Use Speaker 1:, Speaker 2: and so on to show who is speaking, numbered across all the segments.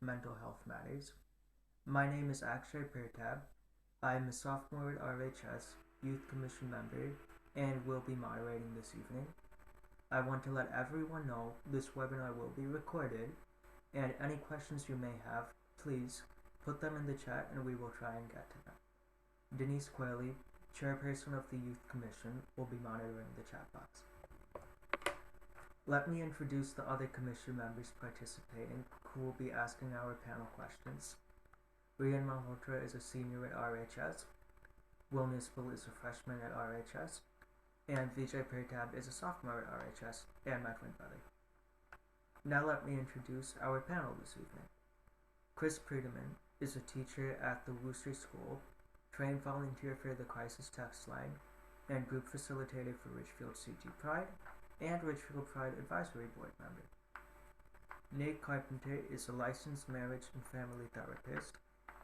Speaker 1: mental health matters. My name is Akshay Pertab. I am a sophomore at RHS, Youth Commission member, and will be moderating this evening. I want to let everyone know this webinar will be recorded, and any questions you may have, please put them in the chat and we will try and get to them. Denise Quayle, chairperson of the Youth Commission, will be monitoring the chat box. Let me introduce the other commission members participating who will be asking our panel questions. Rian Malhotra is a senior at RHS, Will Nispel is a freshman at RHS, and Vijay Pertab is a sophomore at RHS and my twin brother. Now let me introduce our panel this evening. Chris Priedemann is a teacher at the Worcester School, trained volunteer for the Crisis Text Line, and group facilitator for Ridgefield CG Pride, and Ridgefield Pride Advisory Board member. Nate Carpenter is a licensed marriage and family therapist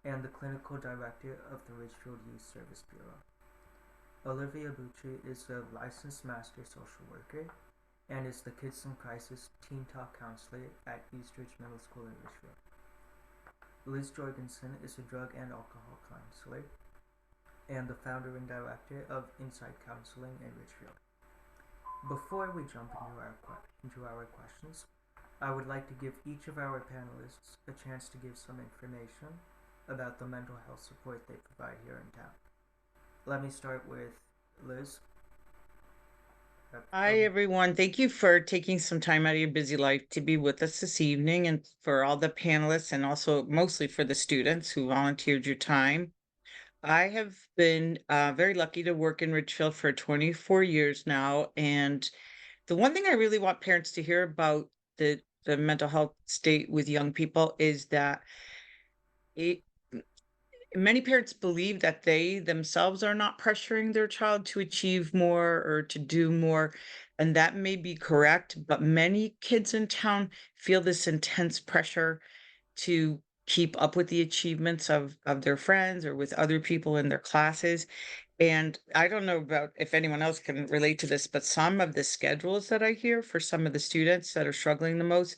Speaker 1: and the clinical director of the Ridgefield Youth Service Bureau. Olivia Bucci is a licensed master social worker and is the Kids in Crisis Teen Talk counselor at Eastridge Middle School in Ridgefield. Liz Jorgensen is a drug and alcohol counselor and the founder and director of Insight Counseling in Ridgefield. Before we jump into our questions, I would like to give each of our panelists a chance to give some information about the mental health support they provide here in town. Let me start with Liz.
Speaker 2: Hi, everyone. Thank you for taking some time out of your busy life to be with us this evening, and for all the panelists, and also mostly for the students who volunteered your time. I have been very lucky to work in Ridgefield for 24 years now. And the one thing I really want parents to hear about the mental health state with young people is that it, many parents believe that they themselves are not pressuring their child to achieve more or to do more. And that may be correct, but many kids in town feel this intense pressure to keep up with the achievements of their friends or with other people in their classes. And I don't know about if anyone else can relate to this, but some of the schedules that I hear for some of the students that are struggling the most,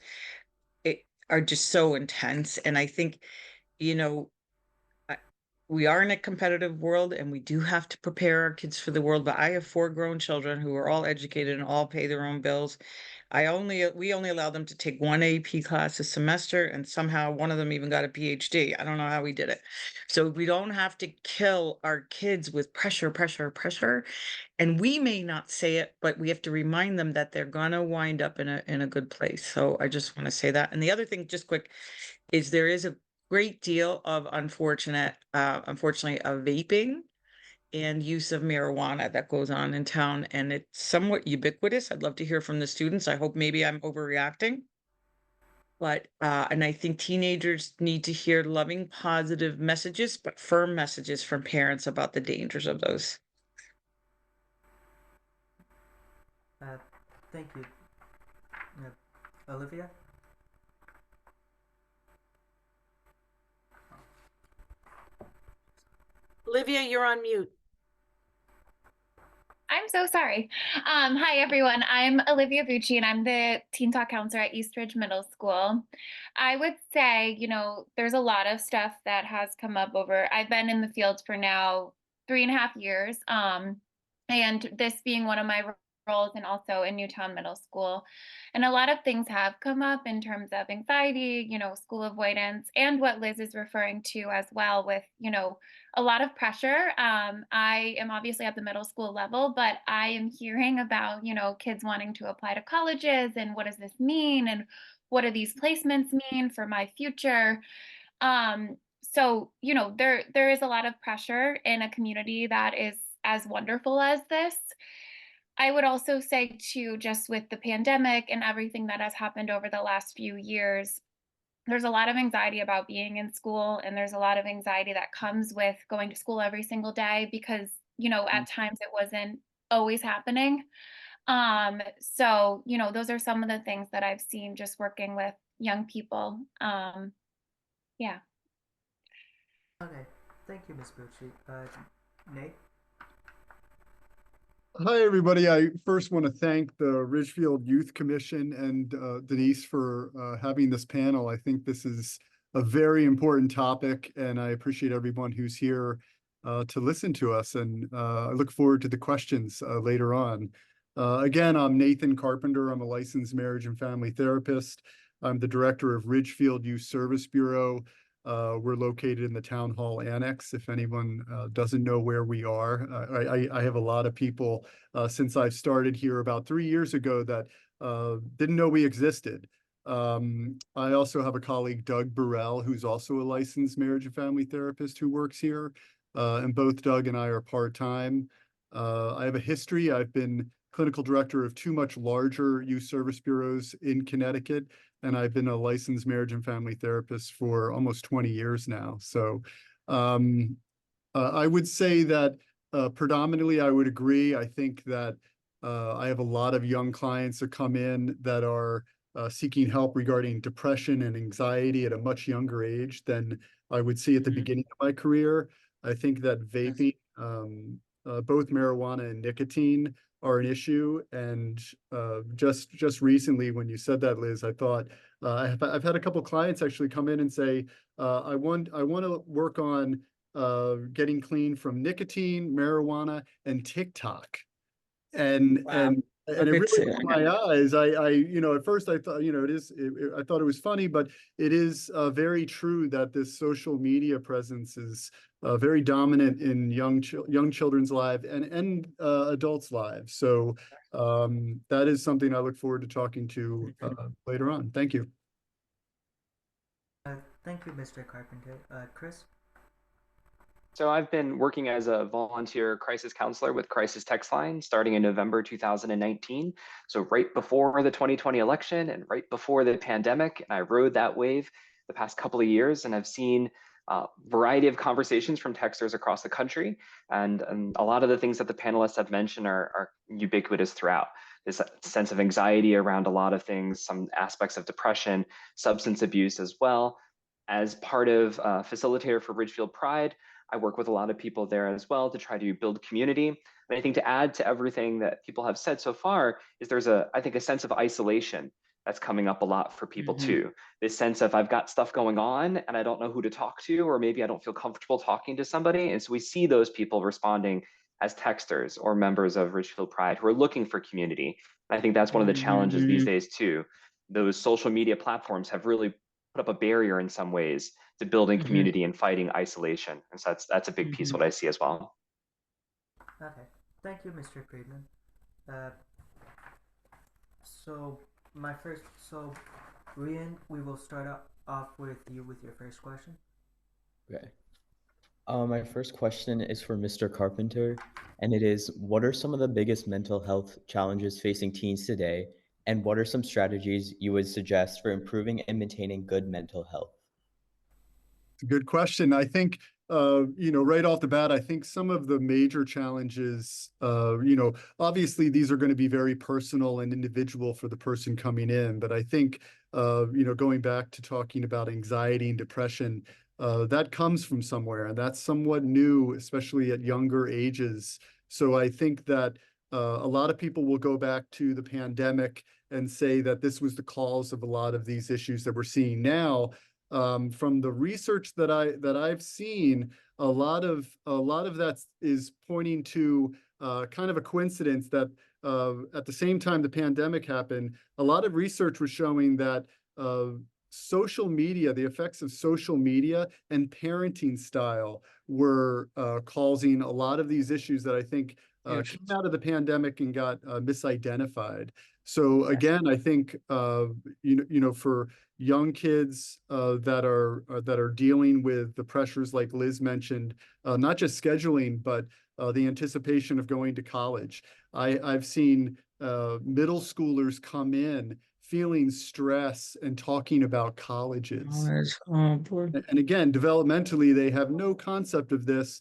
Speaker 2: it are just so intense. And I think, you know, I- we are in a competitive world and we do have to prepare our kids for the world. But I have four grown children who are all educated and all pay their own bills. We only allow them to take one AP class a semester, and somehow one of them even got a PhD. I don't know how we did it. So we don't have to kill our kids with pressure, pressure, pressure. And we may not say it, but we have to remind them that they're gonna wind up in a good place. So I just want to say that. And the other thing, just quick, is there is a great deal of unfortunately, of vaping and use of marijuana that goes on in town, and it's somewhat ubiquitous. I'd love to hear from the students. I hope maybe I'm overreacting, but and I think teenagers need to hear loving, positive messages, but firm messages from parents about the dangers of those.
Speaker 1: Uh, thank you. Olivia?
Speaker 3: Olivia, you're on mute.
Speaker 4: I'm so sorry. Hi, everyone. I'm Olivia Bucci, and I'm the Teen Talk counselor at Eastridge Middle School. I would say, there's a lot of stuff that has come up I've been in the field for now 3.5 years, and this being one of my roles and also in Newtown Middle School. And a lot of things have come up in terms of anxiety, school avoidance, and what Liz is referring to as well with, a lot of pressure. I am obviously at the middle school level, but I am hearing about, kids wanting to apply to colleges and what does this mean? And what do these placements mean for my future? So, there is a lot of pressure in a community that is as wonderful as this. I would also say too, just with the pandemic and everything that has happened over the last few years, there's a lot of anxiety about being in school, and there's a lot of anxiety that comes with going to school every single day because, at times it wasn't always happening. So, those are some of the things that I've seen just working with young people. Yeah.
Speaker 1: Okay, thank you, Ms. Bucci. Nate?
Speaker 5: Hi, everybody. I first want to thank the Ridgefield Youth Commission and Denise for having this panel. I think this is a very important topic, and I appreciate everyone who's here to listen to us, and I look forward to the questions later on. Again, I'm Nathan Carpenter. I'm a licensed marriage and family therapist. I'm the director of Ridgefield Youth Service Bureau. We're located in the Town Hall Annex. If anyone doesn't know where we are, I have a lot of people since I've started here about 3 years ago that didn't know we existed. I also have a colleague, Doug Burrell, who's also a licensed marriage and family therapist who works here. And both Doug and I are part-time. I have a history. I've been clinical director of 2 much larger youth service bureaus in Connecticut, and I've been a licensed marriage and family therapist for almost 20 years now. So I would say that predominantly I would agree. I think that I have a lot of young clients that come in that are seeking help regarding depression and anxiety at a much younger age than I would see at the beginning of my career. I think that vaping, both marijuana and nicotine, are an issue. And just recently, when you said that, Liz, I thought I've had a couple clients actually come in and say, I want to work on getting clean from nicotine, marijuana, and TikTok. And
Speaker 2: Wow.
Speaker 5: and
Speaker 2: A
Speaker 5: and it
Speaker 2: good
Speaker 5: really
Speaker 2: set.
Speaker 5: opened my eyes. At first I thought, I thought it was funny, but it is very true that this social media presence is very dominant in young children's lives and adults' lives. So that is something I look forward to talking to later on. Thank you.
Speaker 1: Thank you, Mr. Carpenter. Chris?
Speaker 6: So I've been working as a volunteer crisis counselor with Crisis Text Line starting in November 2019. So right before the 2020 election and right before the pandemic, and I rode that wave the past couple of years, and I've seen a variety of conversations from texters across the country. And a lot of the things that the panelists have mentioned are ubiquitous throughout. This sense of anxiety around a lot of things, some aspects of depression, substance abuse as well. As part of facilitator for Ridgefield Pride, I work with a lot of people there as well to try to build community. And I think to add to everything that people have said so far is there's I think a sense of isolation that's coming up a lot for people too. This sense of I've got stuff going on and I don't know who to talk to, or maybe I don't feel comfortable talking to somebody. And so we see those people responding as texters or members of Ridgefield Pride who are looking for community. And I think that's one of the challenges these days too. Those social media platforms have really put up a barrier in some ways to building community and fighting isolation. And so that's a big piece what I see as well.
Speaker 1: Okay. Thank you, Mr. Friedman. So Rian, we will start off with you with your first question.
Speaker 7: Okay. My first question is for Mr. Carpenter, and it is, what are some of the biggest mental health challenges facing teens today, and what are some strategies you would suggest for improving and maintaining good mental health?
Speaker 5: It's a good question. I think, right off the bat, I think some of the major challenges, obviously these are going to be very personal and individual for the person coming in. But I think, going back to talking about anxiety and depression, that comes from somewhere, and that's somewhat new, especially at younger ages. So I think that a lot of people will go back to the pandemic and say that this was the cause of a lot of these issues that we're seeing now. From the research that I've seen, a lot of that is pointing to kind of a coincidence that at the same time the pandemic happened, a lot of research was showing that social media, the effects of social media and parenting style were causing a lot of these issues that I think came out of the pandemic and got misidentified. So again, I think for young kids that are dealing with the pressures like Liz mentioned, not just scheduling, but the anticipation of going to college. I've seen middle schoolers come in feeling stress and talking about colleges. And again, developmentally, they have no concept of this,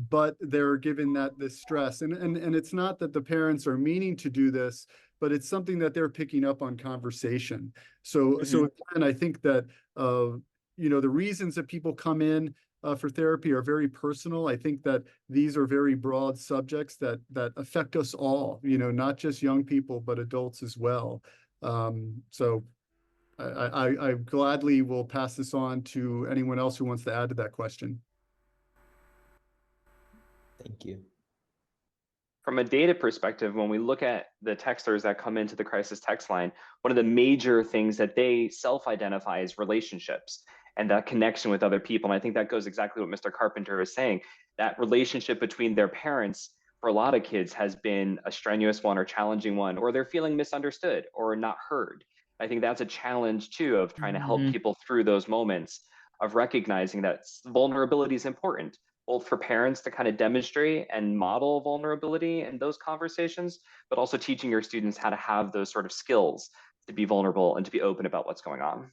Speaker 5: but they're given this stress. And it's not that the parents are meaning to do this, but it's something that they're picking up on conversation. So again, I think that the reasons that people come in for therapy are very personal. I think that these are very broad subjects that affect us all, not just young people, but adults as well. So I gladly will pass this on to anyone else who wants to add to that question.
Speaker 7: Thank you.
Speaker 6: From a data perspective, when we look at the texters that come into the crisis text line, one of the major things that they self-identify is relationships and that connection with other people. And I think that goes exactly what Mr. Carpenter is saying. That relationship between their parents for a lot of kids has been a strenuous one or challenging one, or they're feeling misunderstood or not heard. I think that's a challenge too of trying to help people through those moments of recognizing that vulnerability is important, both for parents to kind of demonstrate and model vulnerability in those conversations, but also teaching your students how to have those sort of skills to be vulnerable and to be open about what's going on.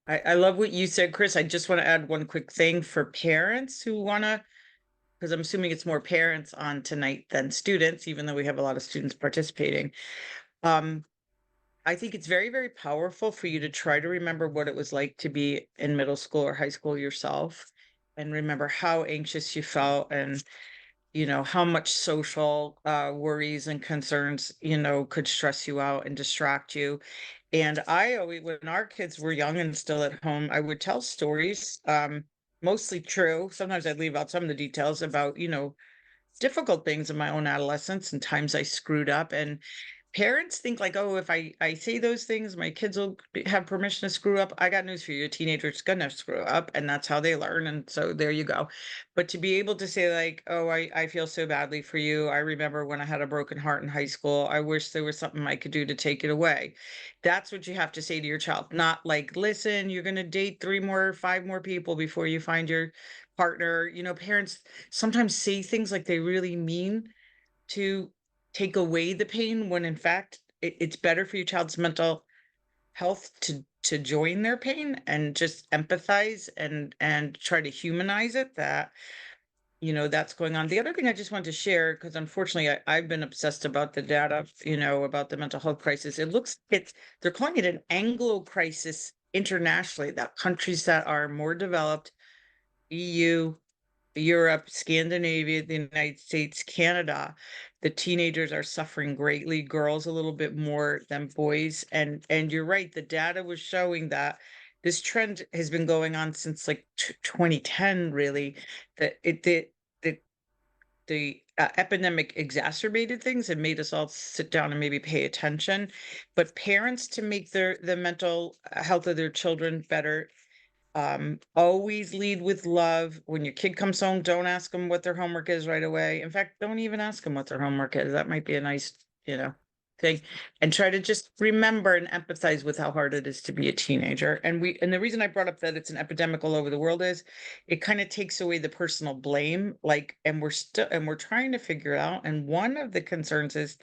Speaker 2: I love what you said, Chris. I just want to add one quick thing for parents who want to, because I'm assuming it's more parents on tonight than students, even though we have a lot of students participating. I think it's very, very powerful for you to try to remember what it was like to be in middle school or high school yourself, and remember how anxious you felt, and how much social worries and concerns could stress you out and distract you. And I always, when our kids were young and still at home, I would tell stories, mostly true. Sometimes I'd leave out some of the details about difficult things in my own adolescence and times I screwed up. And parents think like, oh, if I say those things, my kids will have permission to screw up. I got news for you. A teenager's gonna screw up, and that's how they learn. And so there you go. But to be able to say like, oh, I feel so badly for you. I remember when I had a broken heart in high school. I wish there was something I could do to take it away. That's what you have to say to your child. Not like, listen, you're gonna date 5 more people before you find your partner. Parents sometimes say things like they really mean to take away the pain, when in fact it's better for your child's mental health to join their pain and just empathize and try to humanize it, that that's going on. The other thing I just wanted to share, because unfortunately I've been obsessed about the data, about the mental health crisis. It looks they're calling it an Anglo crisis internationally, that countries that are more developed, EU, Europe, Scandinavia, the United States, Canada, the teenagers are suffering greatly, girls a little bit more than boys. And you're right, the data was showing that this trend has been going on since like 2010, really, that the epidemic exacerbated things and made us all sit down and maybe pay attention. But parents, to make the mental health of their children better, always lead with love. When your kid comes home, don't ask them what their homework is right away. In fact, don't even ask them what their homework is. That might be a nice, thing. And try to just remember and empathize with how hard it is to be a teenager. And the reason I brought up that it's an epidemic all over the world is it kind of takes away the personal blame. Like, and we're trying to figure out. And one of the concerns is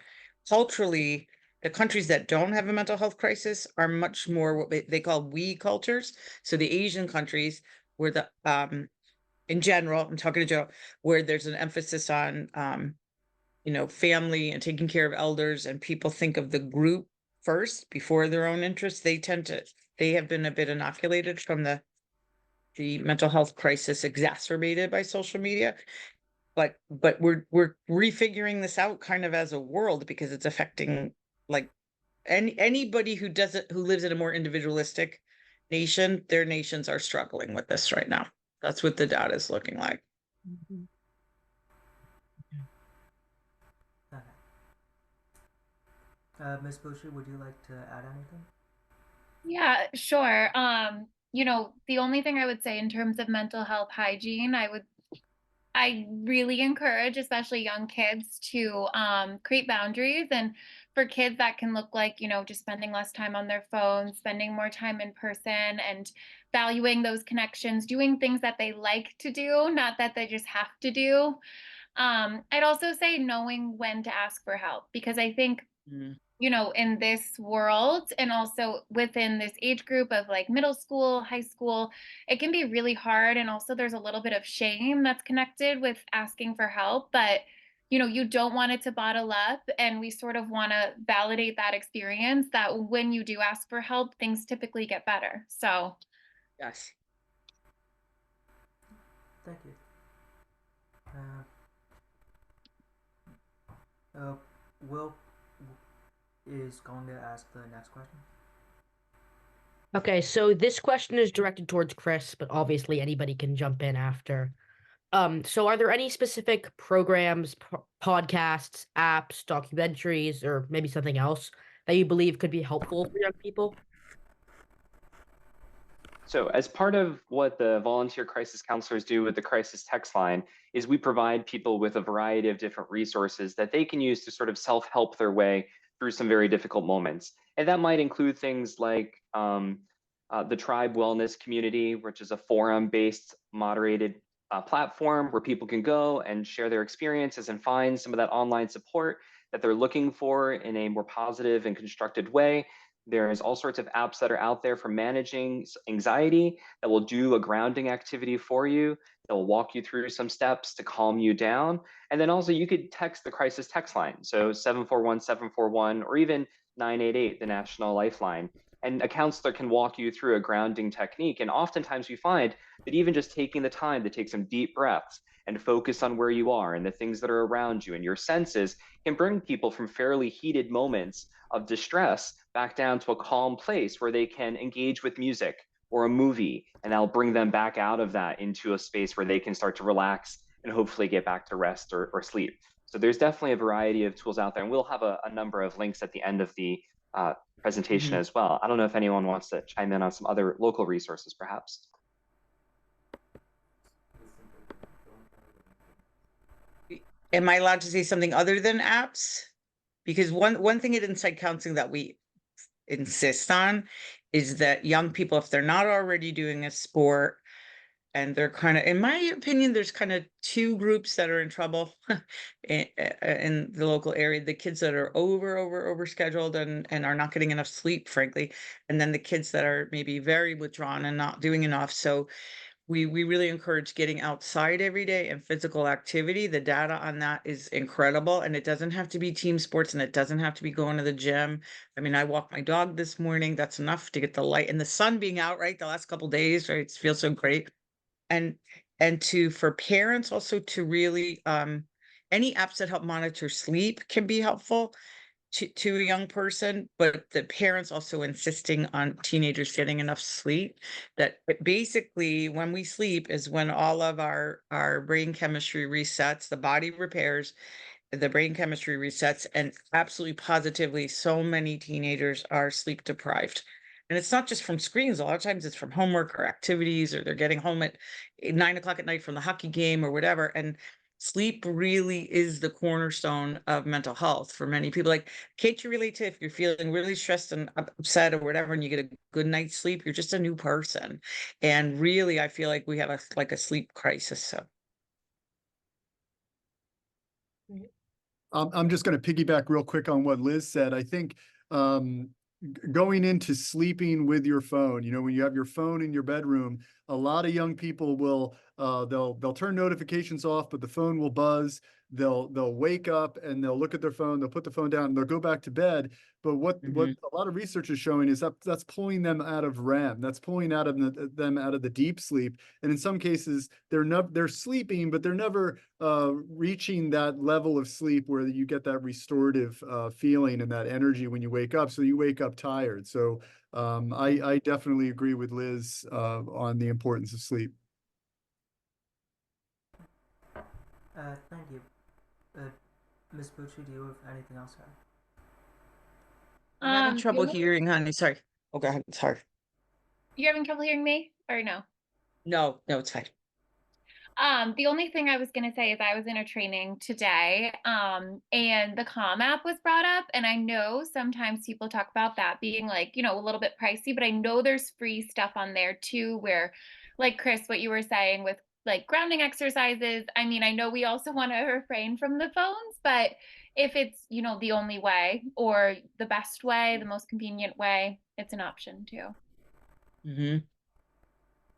Speaker 2: culturally, the countries that don't have a mental health crisis are much more what they call we cultures. So the Asian countries, where in general, I'm talking to Joe, where there's an emphasis on family and taking care of elders, and people think of the group first before their own interests. They have been a bit inoculated from the mental health crisis exacerbated by social media. But we're refiguring this out kind of as a world, because it's affecting like anybody who lives in a more individualistic nation. Their nations are struggling with this right now. That's what the data is looking like.
Speaker 1: Okay. Ms. Bushi, would you like to add anything?
Speaker 4: Yeah, sure. The only thing I would say in terms of mental health hygiene, I really encourage, especially young kids, to create boundaries. And for kids, that can look like, just spending less time on their phones, spending more time in person, and valuing those connections, doing things that they like to do, not that they just have to do. I'd also say knowing when to ask for help, because I think
Speaker 2: Mm.
Speaker 4: in this world, and also within this age group of like middle school, high school, it can be really hard. And also there's a little bit of shame that's connected with asking for help, but you don't want it to bottle up. And we sort of want to validate that experience, that when you do ask for help, things typically get better. So
Speaker 2: Yes.
Speaker 1: Thank you. Will is going to ask the next question.
Speaker 8: Okay, so this question is directed towards Chris, but obviously anybody can jump in after. So are there any specific programs, podcasts, apps, documentaries, or maybe something else that you believe could be helpful for young people?
Speaker 6: So as part of what the volunteer crisis counselors do with the crisis text line is we provide people with a variety of different resources that they can use to sort of self-help their way through some very difficult moments. And that might include things like the Tribe Wellness Community, which is a forum-based moderated platform where people can go and share their experiences and find some of that online support that they're looking for in a more positive and constructed way. There's all sorts of apps that are out there for managing anxiety that will do a grounding activity for you. That will walk you through some steps to calm you down. And then also you could text the crisis text line. So 741-741 or even 988, the National Lifeline. And a counselor can walk you through a grounding technique. And oftentimes we find that even just taking the time to take some deep breaths and focus on where you are and the things that are around you and your senses can bring people from fairly heated moments of distress back down to a calm place where they can engage with music or a movie, and that'll bring them back out of that into a space where they can start to relax and hopefully get back to rest or sleep. So there's definitely a variety of tools out there, and we'll have a number of links at the end of the presentation as well. I don't know if anyone wants to chime in on some other local resources, perhaps.
Speaker 2: Am I allowed to say something other than apps? Because one thing at Inside Counseling that we insist on is that young people, if they're not already doing a sport, and they're kind of, in my opinion, there's kind of two groups that are in trouble in the local area: the kids that are over scheduled and are not getting enough sleep, frankly, and then the kids that are maybe very withdrawn and not doing enough. So we really encourage getting outside every day and physical activity. The data on that is incredible, and it doesn't have to be team sports, and it doesn't have to be going to the gym. I mean, I walked my dog this morning. That's enough to get the light and the sun being out, right? The last couple of days, right? It feels so great. And for parents also to really any apps that help monitor sleep can be helpful to a young person, but the parents also insisting on teenagers getting enough sleep. That basically when we sleep is when all of our brain chemistry resets, the body repairs, the brain chemistry resets, and absolutely positively so many teenagers are sleep deprived. And it's not just from screens. A lot of times it's from homework or activities, or they're getting home at 9 o'clock at night from the hockey game or whatever. And sleep really is the cornerstone of mental health for many people. Like, can't you relate to if you're feeling really stressed and upset or whatever, and you get a good night's sleep, you're just a new person. And really, I feel like we have a sleep crisis. So
Speaker 5: I'm just going to piggyback real quick on what Liz said. I think going into sleeping with your phone, when you have your phone in your bedroom, a lot of young people will they'll turn notifications off, but the phone will buzz. They'll wake up and they'll look at their phone. They'll put the phone down and they'll go back to bed. But what a lot of research is showing is that's pulling them out of REM. That's pulling out of them out of the deep sleep. And in some cases, they're sleeping, but they're never reaching that level of sleep where you get that restorative feeling and that energy when you wake up. So you wake up tired. So I definitely agree with Liz on the importance of sleep.
Speaker 1: Thank you. Ms. Bucci, do you have anything else?
Speaker 2: I'm having trouble
Speaker 4: the
Speaker 2: hearing, honey. Sorry. Oh, go ahead. Sorry.
Speaker 4: You're having trouble hearing me, or no?
Speaker 2: No, it's fine.
Speaker 4: The only thing I was gonna say is I was in a training today, and the Calm app was brought up, and I know sometimes people talk about that being like, a little bit pricey, but I know there's free stuff on there too, where, like Chris, what you were saying with like grounding exercises. I mean, I know we also want to refrain from the phones, but if it's, the only way or the best way, the most convenient way, it's an option too.
Speaker 2: Mm-hmm.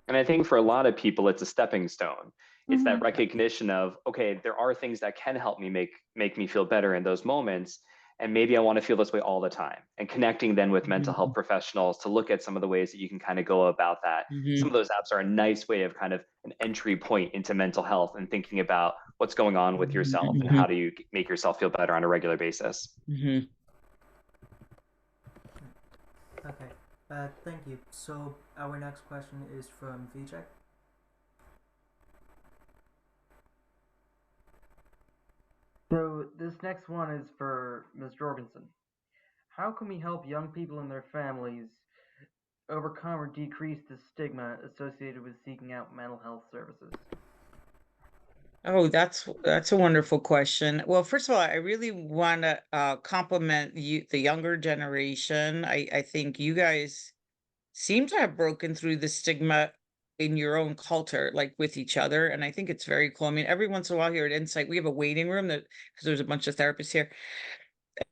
Speaker 6: And I think for a lot of people, it's a stepping stone. It's that recognition of, okay, there are things that can help me make me feel better in those moments. And maybe I want to feel this way all the time. And connecting then with mental health professionals to look at some of the ways that you can kind of go about that. Some of those apps are a nice way of kind of an entry point into mental health and thinking about what's going on with yourself and how do you make yourself feel better on a regular basis.
Speaker 1: Okay. Thank you. So our next question is from Vijay.
Speaker 9: So this next one is for Ms. Jorgensen. How can we help young people and their families overcome or decrease the stigma associated with seeking out mental health services?
Speaker 2: Oh, that's a wonderful question. Well, first of all, I really want to compliment you, the younger generation. I think you guys seem to have broken through the stigma in your own culture, like with each other. And I think it's very cool. I mean, every once in a while here at Insight, we have a waiting room that because there's a bunch of therapists here.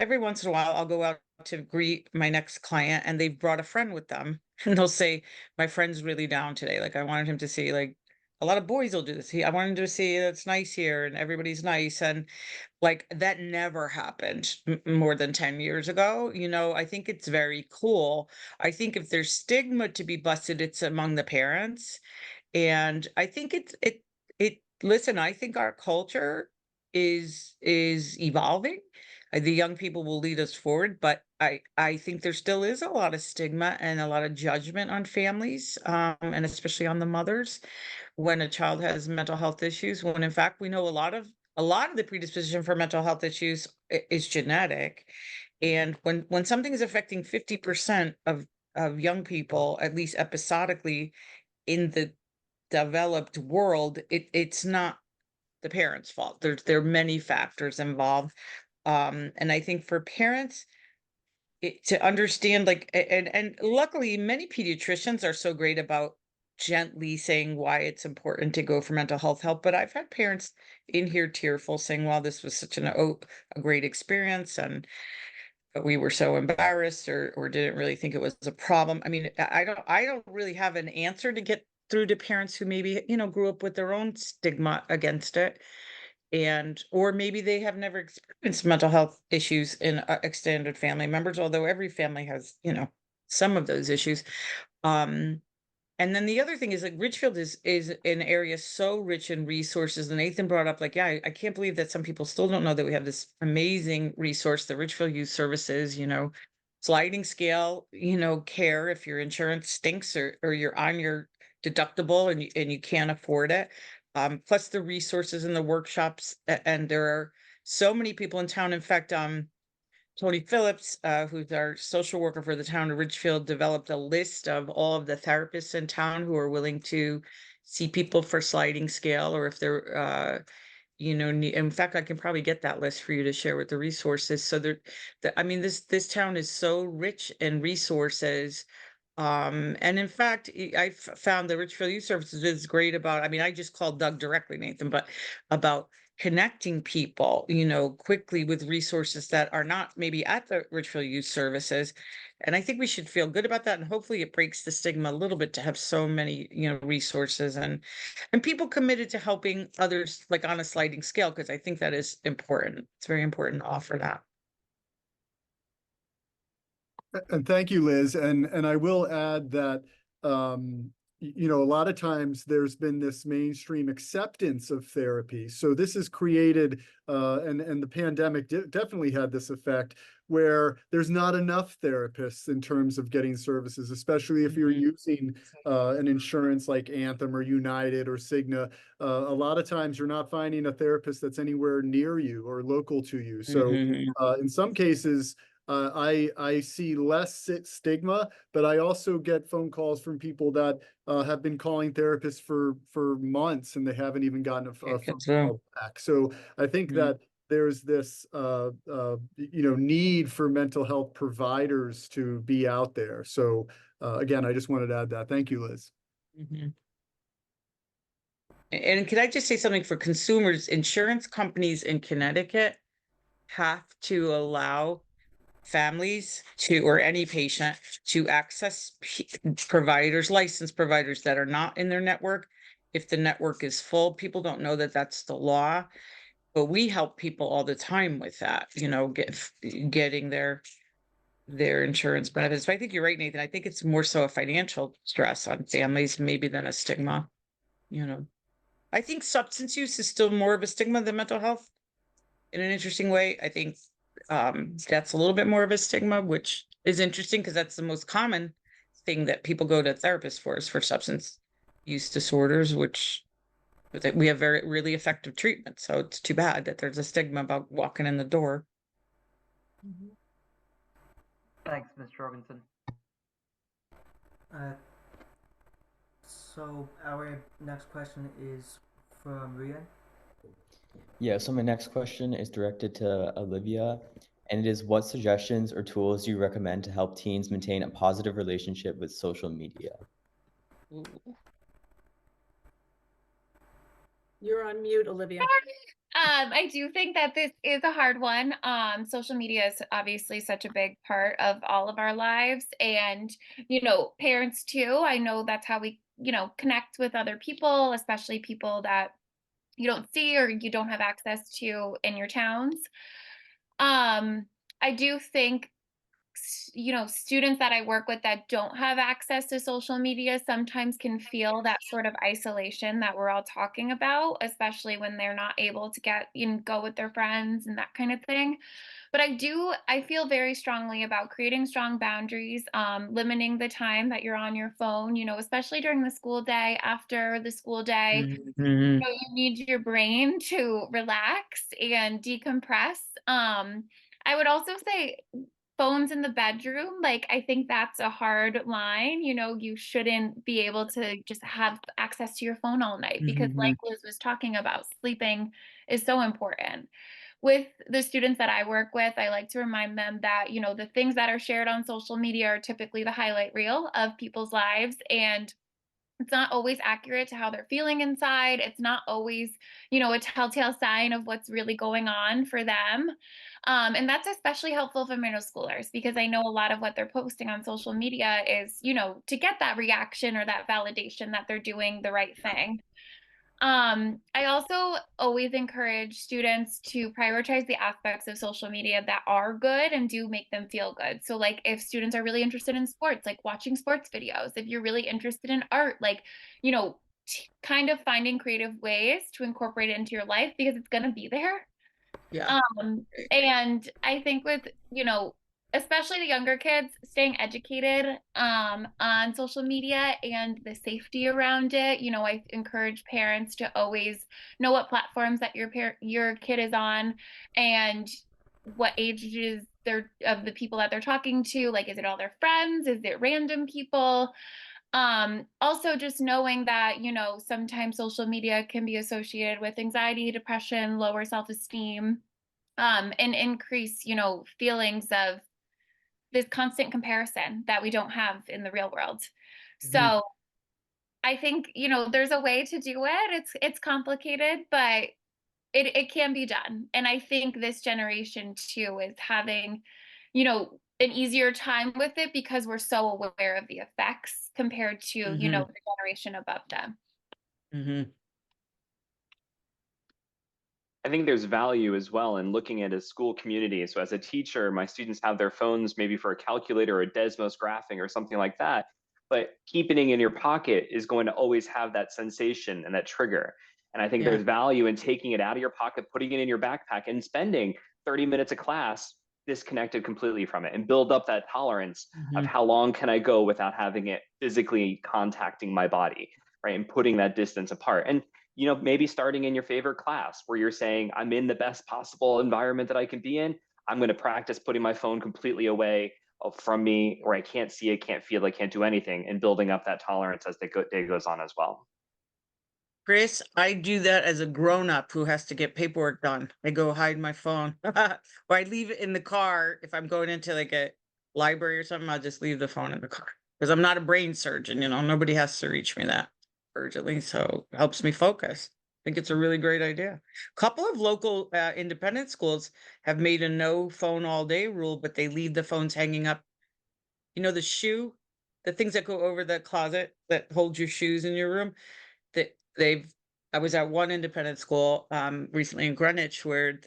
Speaker 2: Every once in a while, I'll go out to greet my next client and they've brought a friend with them. And they'll say, my friend's really down today. Like I wanted him to see, like a lot of boys will do this. I wanted to see it's nice here and everybody's nice. And like that never happened more than 10 years ago. I think it's very cool. I think if there's stigma to be busted, it's among the parents. And I think listen, I think our culture is evolving. The young people will lead us forward, but I think there still is a lot of stigma and a lot of judgment on families, and especially on the mothers when a child has mental health issues, when in fact we know a lot of the predisposition for mental health issues is genetic. And when something is affecting 50% of young people, at least episodically in the developed world, it's not the parents' fault. There are many factors involved. And I think for parents to understand, like, and luckily many pediatricians are so great about gently saying why it's important to go for mental health help. But I've had parents in here tearful saying, "Well, this was such a great experience, and but we were so embarrassed or didn't really think it was a problem." I mean, I don't really have an answer to get through to parents who maybe, grew up with their own stigma against it, and or maybe they have never experienced mental health issues in extended family members, although every family has, some of those issues. Um, and then the other thing is like Ridgefield is an area so rich in resources. And Nathan brought up, like, yeah, I can't believe that some people still don't know that we have this amazing resource, the Ridgefield Youth Services, sliding scale, care if your insurance stinks or you're on your deductible and you can't afford it. Plus the resources and the workshops, and there are so many people in town. In fact, Tony Phillips, who's our social worker for the town of Ridgefield, developed a list of all of the therapists in town who are willing to see people for sliding scale, or if they're, in fact, I can probably get that list for you to share with the resources. So I mean, this town is so rich in resources. And in fact, I found the Ridgefield Youth Services is great about, I mean, I just called Doug directly, Nathan, but about connecting people, quickly with resources that are not maybe at the Ridgefield Youth Services. And I think we should feel good about that. And hopefully it breaks the stigma a little bit to have so many, resources and people committed to helping others, like on a sliding scale, because I think that is important. It's very important to offer that.
Speaker 5: And thank you, Liz. And I will add that, a lot of times there's been this mainstream acceptance of therapy. So this has created, and the pandemic definitely had this effect where there's not enough therapists in terms of getting services, especially if you're using an insurance like Anthem or United or Cigna. A lot of times you're not finding a therapist that's anywhere near you or local to you. So in some cases, I see less stigma, but I also get phone calls from people that have been calling therapists for months and they haven't even gotten a phone call back. So I think that there's this need for mental health providers to be out there. So again, I just wanted to add that. Thank you, Liz.
Speaker 2: And can I just say something for consumers? Insurance companies in Connecticut have to allow families or any patient to access licensed providers that are not in their network. If the network is full, people don't know that that's the law, but we help people all the time with that, getting their insurance benefits. But I think you're right, Nathan. I think it's more so a financial stress on families maybe than a stigma. I think substance use is still more of a stigma than mental health in an interesting way. I think that's a little bit more of a stigma, which is interesting because that's the most common thing that people go to therapists for is for substance use disorders, which we have very really effective treatment. So it's too bad that there's a stigma about walking in the door.
Speaker 9: Thanks, Ms. Jorgensen.
Speaker 1: So our next question is from Rian.
Speaker 7: Yeah, so my next question is directed to Olivia, and it is, what suggestions or tools do you recommend to help teens maintain a positive relationship with social media?
Speaker 2: Ooh.
Speaker 3: You're on mute, Olivia.
Speaker 4: I do think that this is a hard one. Social media is obviously such a big part of all of our lives, and parents too. I know that's how we, connect with other people, especially people that you don't see or you don't have access to in your towns. I do think students that I work with that don't have access to social media sometimes can feel that sort of isolation that we're all talking about, especially when they're not able to go with their friends and that kind of thing. But I feel very strongly about creating strong boundaries, limiting the time that you're on your phone, especially during the school day, after the school day.
Speaker 2: Mhm.
Speaker 4: You need your brain to relax and decompress. I would also say phones in the bedroom, like I think that's a hard line. You shouldn't be able to just have access to your phone all night because, like Liz was talking about, sleeping is so important. With the students that I work with, I like to remind them that, the things that are shared on social media are typically the highlight reel of people's lives, and it's not always accurate to how they're feeling inside. It's not always, a telltale sign of what's really going on for them. And that's especially helpful for middle schoolers because I know a lot of what they're posting on social media is, to get that reaction or that validation that they're doing the right thing. I also always encourage students to prioritize the aspects of social media that are good and do make them feel good. So like if students are really interested in sports, like watching sports videos, if you're really interested in art, like, kind of finding creative ways to incorporate it into your life because it's going to be there.
Speaker 2: Yeah.
Speaker 4: And I think with, especially the younger kids, staying educated on social media and the safety around it. I encourage parents to always know what platforms that your kid is on and what ages of the people that they're talking to. Like, is it all their friends? Is it random people? Also just knowing that, sometimes social media can be associated with anxiety, depression, lower self-esteem, and increase, feelings of this constant comparison that we don't have in the real world. So I think, there's a way to do it. It's complicated, but it can be done. And I think this generation too is having, an easier time with it because we're so aware of the effects compared to, the generation above them.
Speaker 6: I think there's value as well in looking at a school community. So as a teacher, my students have their phones maybe for a calculator or a Desmos graphing or something like that. But keeping it in your pocket is going to always have that sensation and that trigger. And I think there's value in taking it out of your pocket, putting it in your backpack, and spending 30 minutes of class disconnected completely from it, and build up that tolerance of how long can I go without having it physically contacting my body, right? And putting that distance apart. And maybe starting in your favorite class where you're saying, I'm in the best possible environment that I can be in. I'm going to practice putting my phone completely away from me, where I can't see it, can't feel it, can't do anything, and building up that tolerance as the day goes on as well.
Speaker 2: Chris, I do that as a grown-up who has to get paperwork done. I go hide my phone or I leave it in the car. If I'm going into like a library or something, I'll just leave the phone in the car because I'm not a brain surgeon, nobody has to reach me that urgently. So it helps me focus. I think it's a really great idea. A couple of local independent schools have made a no phone all day rule, but they leave the phones hanging up. The things that go over the closet that hold your shoes in your room, that I was at one independent school recently in Greenwich where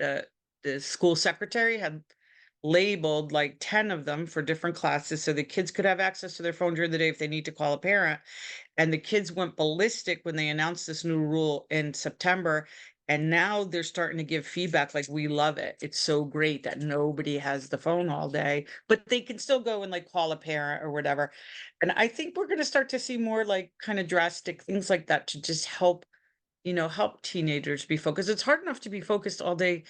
Speaker 2: the school secretary had labeled like 10 of them for different classes so the kids could have access to their phone during the day if they need to call a parent. And the kids went ballistic when they announced this new rule in September. And now they're starting to give feedback like, we love it. It's so great that nobody has the phone all day, but they can still go and like call a parent or whatever. And I think we're going to start to see more like kind of drastic things like that to just help, help teenagers be focused. It's hard enough to be focused all day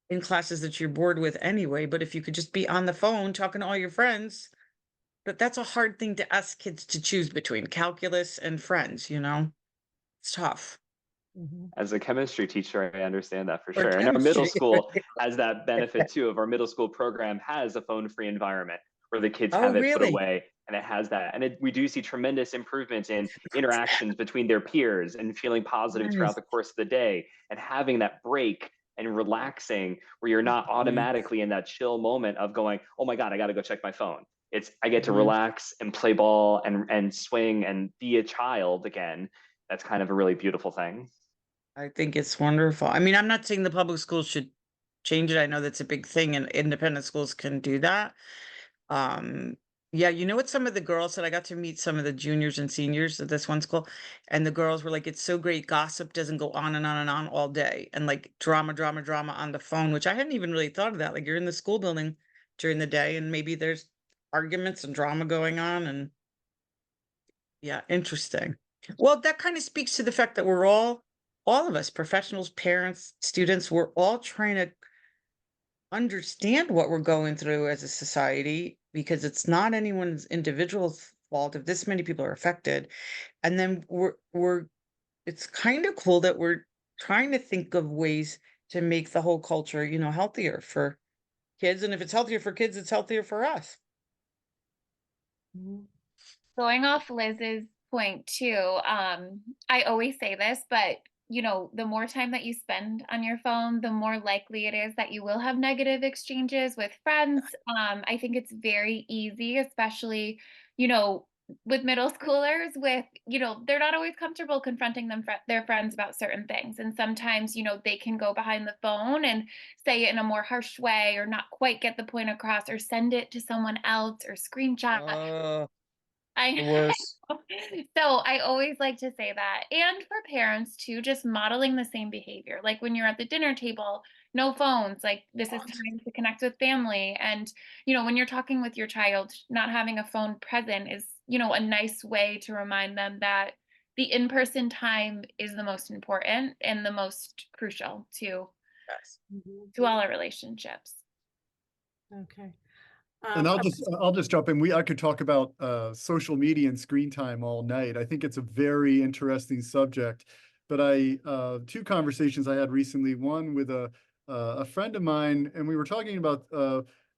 Speaker 2: in classes that you're bored with anyway, but if you could just be on the phone talking to all your friends, but that's a hard thing to ask kids to choose between calculus and friends, It's tough.
Speaker 6: As a chemistry teacher, I understand that for
Speaker 2: Or
Speaker 6: sure. And our middle
Speaker 2: chemistry.
Speaker 6: school has that benefit too of our middle school program has a phone-free environment where the kids
Speaker 2: Oh,
Speaker 6: have it put
Speaker 2: really?
Speaker 6: away, and it has that. And we do see tremendous improvement in interactions between their peers and feeling positive throughout
Speaker 2: Nice.
Speaker 6: the course of the day and having that break and relaxing where you're not automatically in that chill moment of going, oh my God, I got to go check my phone. I get to
Speaker 2: Mhm.
Speaker 6: relax and play ball and swing and be a child again. That's kind of a really beautiful thing.
Speaker 2: I think it's wonderful. I mean, I'm not saying the public schools should change it. I know that's a big thing and independent schools can do that. Um, yeah, you know what some of the girls said? I got to meet some of the juniors and seniors at this one school, and the girls were like, it's so great. Gossip doesn't go on and on and on all day, and like drama, drama, drama on the phone, which I hadn't even really thought of that. Like you're in the school building during the day, and maybe there's arguments and drama going on, and yeah, interesting. Well, that kind of speaks to the fact that all of us, professionals, parents, students, we're all trying to understand what we're going through as a society because it's not anyone's individual fault if this many people are affected. And then it's kind of cool that we're trying to think of ways to make the whole culture, healthier for kids. And if it's healthier for kids, it's healthier for us.
Speaker 4: Going off Liz's point too, I always say this, but the more time that you spend on your phone, the more likely it is that you will have negative exchanges with friends. I think it's very easy, especially, with middle schoolers with, they're not always comfortable confronting their friends about certain things. And sometimes, they can go behind the phone and say it in a more harsh way or not quite get the point across or send it to someone else or screenshot.
Speaker 2: Oh,
Speaker 4: I
Speaker 2: the worst.
Speaker 4: So I always like to say that. And for parents too, just modeling the same behavior. Like when you're at the dinner table, no phones, like this is time to connect with family. And, when you're talking with your child, not having a phone present is, a nice way to remind them that the in-person time is the most important and the most crucial to
Speaker 2: Yes.
Speaker 4: all our relationships.
Speaker 3: Okay.
Speaker 5: And I'll just jump in. I could talk about social media and screen time all night. I think it's a very interesting subject. But two conversations I had recently. One with a friend of mine, and we were talking about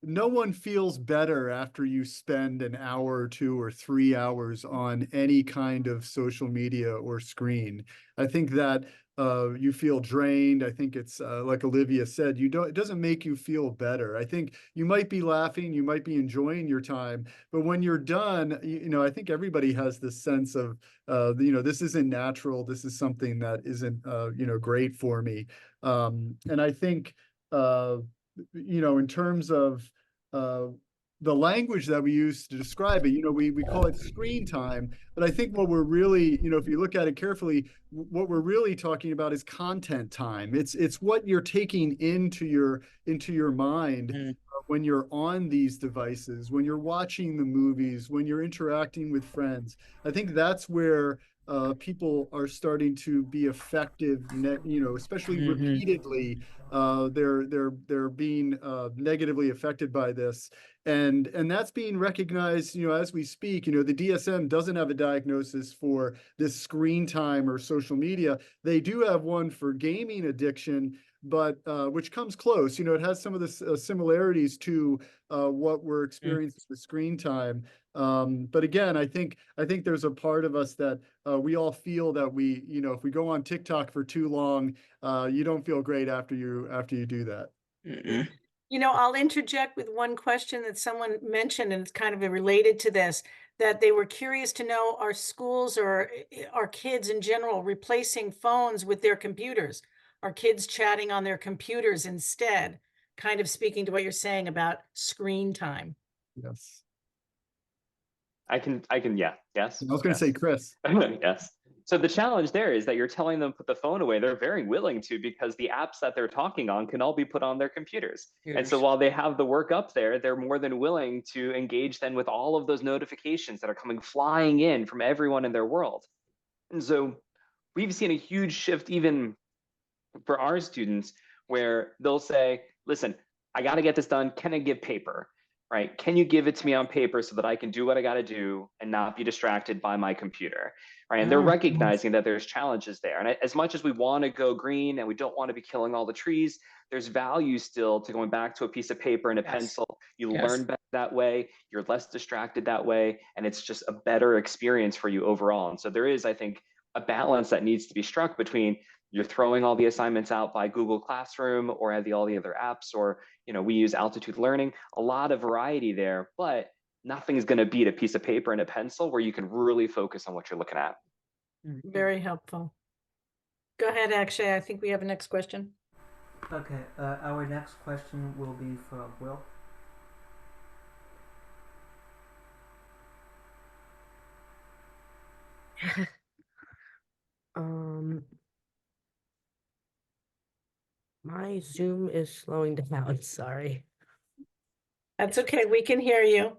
Speaker 5: no one feels better after you spend an hour or 2 or 3 hours on any kind of social media or screen. I think that you feel drained. I think it's like Olivia said, it doesn't make you feel better. I think you might be laughing, you might be enjoying your time, but when you're done, I think everybody has this sense of, this isn't natural. This is something that isn't, great for me. And I think, in terms of the language that we use to describe it, we call it screen time, but I think what we're really, if you look at it carefully, what we're really talking about is content time. It's what you're taking into your mind when you're on these devices, when you're watching the movies, when you're interacting with friends. I think that's where people are starting to be effective, especially repeatedly. They're being negatively affected by this. And that's being recognized, as we speak. The DSM doesn't have a diagnosis for this screen time or social media. They do have one for gaming addiction, but which comes close. It has some of the similarities to what we're experiencing with screen time. But again, I think there's a part of us that we all feel that if we go on TikTok for too long, you don't feel great after you do that.
Speaker 3: I'll interject with one question that someone mentioned, and it's kind of related to this, that they were curious to know, are schools or are kids in general replacing phones with their computers? Are kids chatting on their computers instead? Kind of speaking to what you're saying about screen time.
Speaker 5: Yes.
Speaker 6: I can, yeah, yes.
Speaker 5: I was going to say Chris.
Speaker 6: Yes. So the challenge there is that you're telling them put the phone away. They're very willing to, because the apps that they're talking on can all be put on their computers. And so while they have the work up there, they're more than willing to engage then with all of those notifications that are coming flying in from everyone in their world. And so we've seen a huge shift even for our students, where they'll say, listen, I got to get this done. Can I give paper? Right? Can you give it to me on paper so that I can do what I got to do and not be distracted by my computer? Right? And they're recognizing that there's challenges there. And as much as we want to go green and we don't want to be killing all the trees, there's value still to going back to a piece of paper and a pencil. You learn better that way. You're less distracted that way. And it's just a better experience for you overall. And so there is, I think, a balance that needs to be struck between you're throwing all the assignments out by Google Classroom or all the other apps, or we use Altitude Learning, a lot of variety there, but nothing's going to beat a piece of paper and a pencil where you can really focus on what you're looking at.
Speaker 3: Very helpful. Go ahead, Akshay. I think we have a next question.
Speaker 1: Okay, our next question will be from Will.
Speaker 8: My Zoom is slowing down. Sorry.
Speaker 3: That's okay. We can hear you.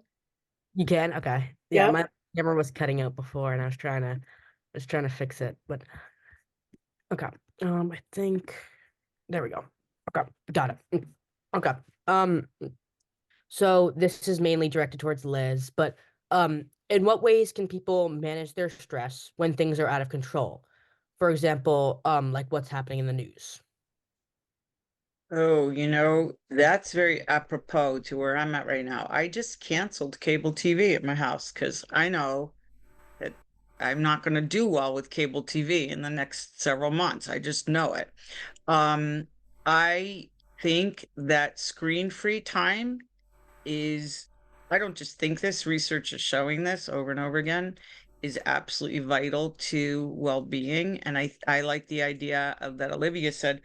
Speaker 8: You can? Okay. Yeah,
Speaker 3: Yep.
Speaker 8: my camera was cutting out before and I was trying to fix it, but okay. I think there we go. Okay, got it. Okay. So this is mainly directed towards Liz, but in what ways can people manage their stress when things are out of control? For example, like what's happening in the news.
Speaker 2: Oh, that's very apropos to where I'm at right now. I just canceled cable TV at my house because I know that I'm not going to do well with cable TV in the next several months. I just know it. I think that screen-free time is, I don't just think this, research is showing this over and over again, is absolutely vital to well-being. And I like the idea of that Olivia said.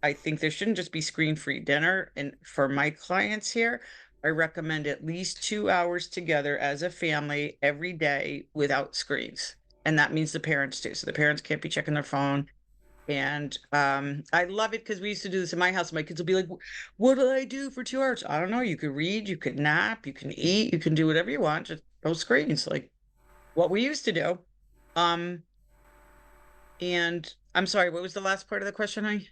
Speaker 2: I think there shouldn't just be screen-free dinner. And for my clients here, I recommend at least 2 hours together as a family every day without screens. And that means the parents too. So the parents can't be checking their phone. And I love it because we used to do this in my house. My kids will be like, what do I do for 2 hours? I don't know. You could read, you could nap, you can eat, you can do whatever you want. Just no screens, like what we used to do. And I'm sorry, what was the last part of the question?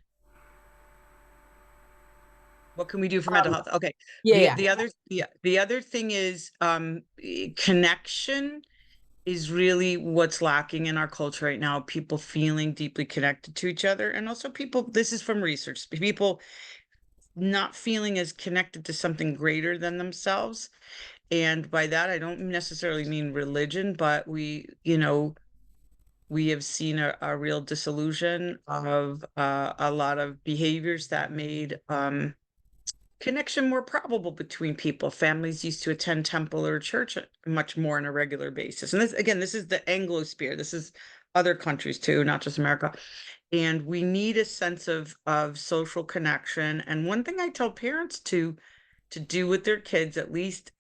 Speaker 2: What can we do for mental health? Okay.
Speaker 8: Yeah.
Speaker 2: The other thing is connection is really what's lacking in our culture right now. People feeling deeply connected to each other, and also people, this is from research, people not feeling as connected to something greater than themselves. And by that, I don't necessarily mean religion, but we have seen a real disillusion of a lot of behaviors that made connection more probable between people. Families used to attend temple or church much more on a regular basis. And this is the Anglosphere. This is other countries too, not just America. And we need a sense of social connection. And one thing I tell parents to do with their kids, at least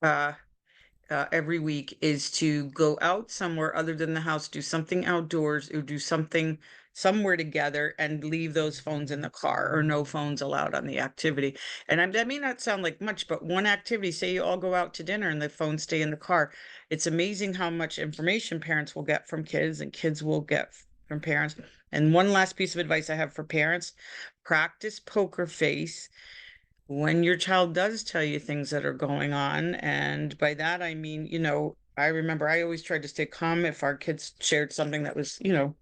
Speaker 2: every week, is to go out somewhere other than the house, do something outdoors, or do something somewhere together, and leave those phones in the car, or no phones allowed on the activity. And that may not sound like much, but one activity, say you all go out to dinner and the phones stay in the car. It's amazing how much information parents will get from kids and kids will get from parents. And one last piece of advice I have for parents: practice poker face when your child does tell you things that are going on. And by that, I mean, I remember I always tried to stay calm if our kids shared something that was, a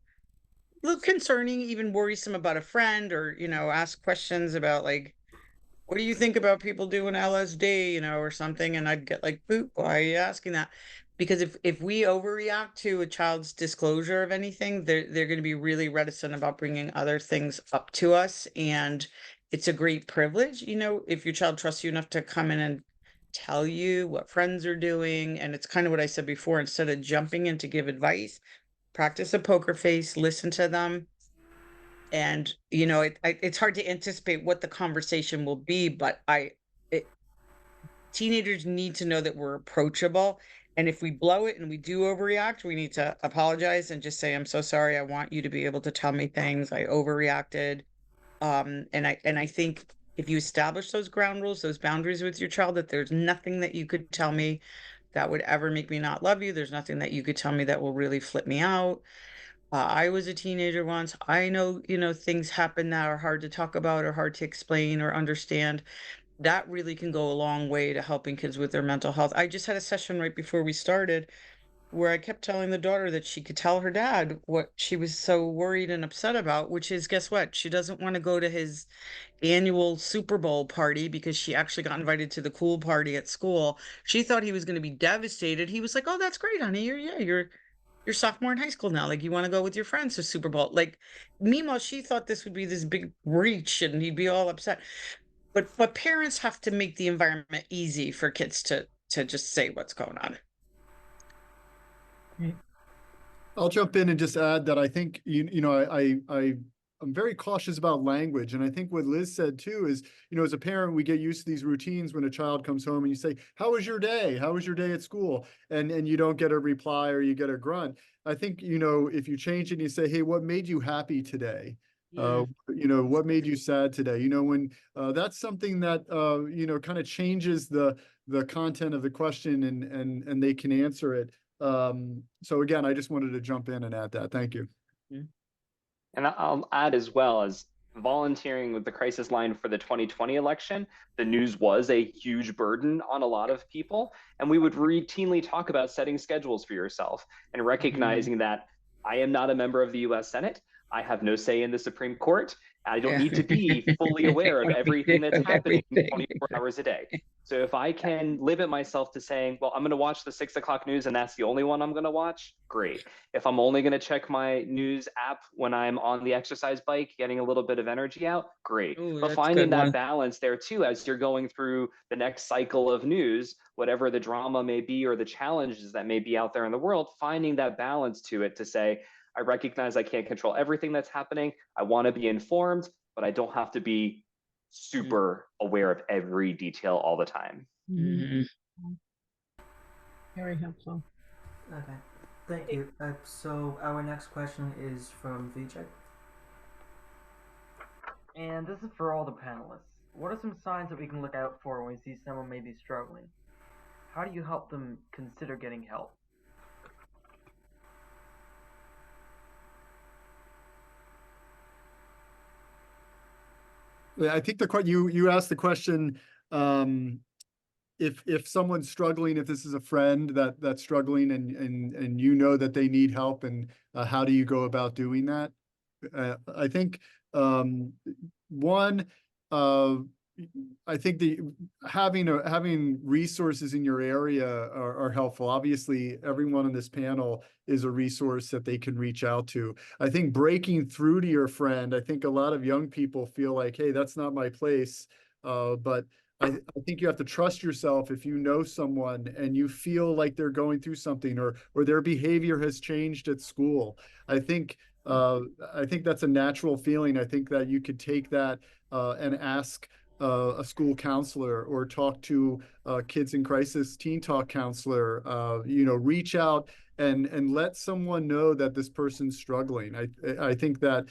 Speaker 2: little concerning, even worrisome about a friend, or, ask questions about, like, what do you think about people doing LSD, or something? And I'd get like, boop, why are you asking that? Because if we overreact to a child's disclosure of anything, they're going to be really reticent about bringing other things up to us. And it's a great privilege, if your child trusts you enough to come in and tell you what friends are doing. And it's kind of what I said before: instead of jumping in to give advice, practice a poker face, listen to them. And it's hard to anticipate what the conversation will be, but teenagers need to know that we're approachable And if we blow it and we do overreact, we need to apologize and just say, I'm so sorry. I want you to be able to tell me things. I overreacted. And I think if you establish those ground rules, those boundaries with your child, that there's nothing that you could tell me that would ever make me not love you. There's nothing that you could tell me that will really flip me out. I was a teenager once. I know, things happen that are hard to talk about or hard to explain or understand. That really can go a long way to helping kids with their mental health. I just had a session right before we started where I kept telling the daughter that she could tell her dad what she was so worried and upset about, which is, guess what? She doesn't want to go to his annual Super Bowl party because she actually got invited to the cool party at school. She thought he was going to be devastated. He was like, "Oh, that's great, honey. You're sophomore in high school now. Like, you want to go with your friends to Super Bowl." Like, meanwhile, she thought this would be this big reach and he'd be all upset. But parents have to make the environment easy for kids to just say what's going on.
Speaker 5: I'll jump in and just add that I think I'm very cautious about language, and I think what Liz said too is, as a parent, we get used to these routines when a child comes home and you say, "How was your day? How was your day at school?" and you don't get a reply or you get a grunt. I think if you change it and you say, "Hey, what made you happy today?" What made you sad today? When that's something that kind of changes the content of the question and they can answer it. So again, I just wanted to jump in and add that. Thank you.
Speaker 6: And I'll add as well as volunteering with the crisis line for the 2020 election. The news was a huge burden on a lot of people. And we would routinely talk about setting schedules for yourself and recognizing that I am not a member of the US Senate. I have no say in the Supreme Court. I don't need to be fully aware of everything that's happening 24 hours a day. So if I can limit myself to saying, well, I'm going to watch the 6 o'clock news and that's the only one I'm going to watch, great. If I'm only going to check my news app when I'm on the exercise bike, getting a little bit of energy out, great.
Speaker 2: Ooh,
Speaker 6: but finding that balance there too, as you're going through the next cycle of news, whatever the drama may be or the challenges that may be out there in the world, finding that balance to it to say, I recognize I can't control everything that's happening. I want to be informed, but I don't have to be super aware of every detail all the time.
Speaker 3: Very helpful.
Speaker 1: Okay, thank you. So our next question is from Vijay.
Speaker 9: And this is for all the panelists. What are some signs that we can look out for when we see someone may be struggling? How do you help them consider getting help?
Speaker 5: I think you asked the question, if someone's struggling, if this is a friend that's struggling and that they need help, and how do you go about doing that? I think one, I think having resources in your area are helpful. Obviously, everyone on this panel is a resource that they can reach out to. I think breaking through to your friend, I think a lot of young people feel like, hey, that's not my place. But I think you have to trust yourself if you know someone and you feel like they're going through something or their behavior has changed at school. I think that's a natural feeling. I think that you could take that and ask a school counselor or talk to kids in crisis teen talk counselor, reach out and let someone know that this person's struggling. I think that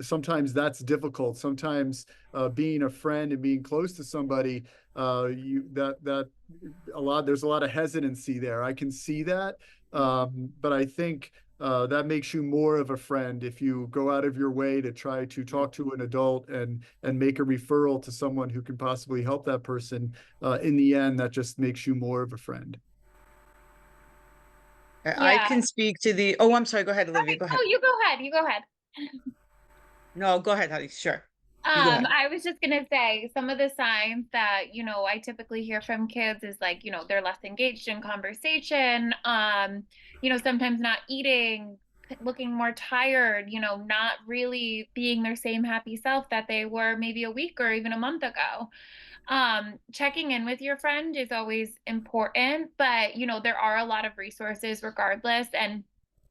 Speaker 5: sometimes that's difficult. Sometimes being a friend and being close to somebody, there's a lot of hesitancy there. I can see that. But I think that makes you more of a friend if you go out of your way to try to talk to an adult and make a referral to someone who can possibly help that person. In the end, that just makes you more of a friend.
Speaker 2: I can speak to the. Oh, I'm sorry. Go ahead, Olivia. Go ahead.
Speaker 4: Oh, you go ahead. You go ahead.
Speaker 2: No, go ahead, honey. Sure.
Speaker 4: I was just gonna say some of the signs that I typically hear from kids is like they're less engaged in conversation, sometimes not eating, looking more tired, not really being their same happy self that they were maybe a week or even a month ago. Checking in with your friend is always important, but there are a lot of resources regardless. And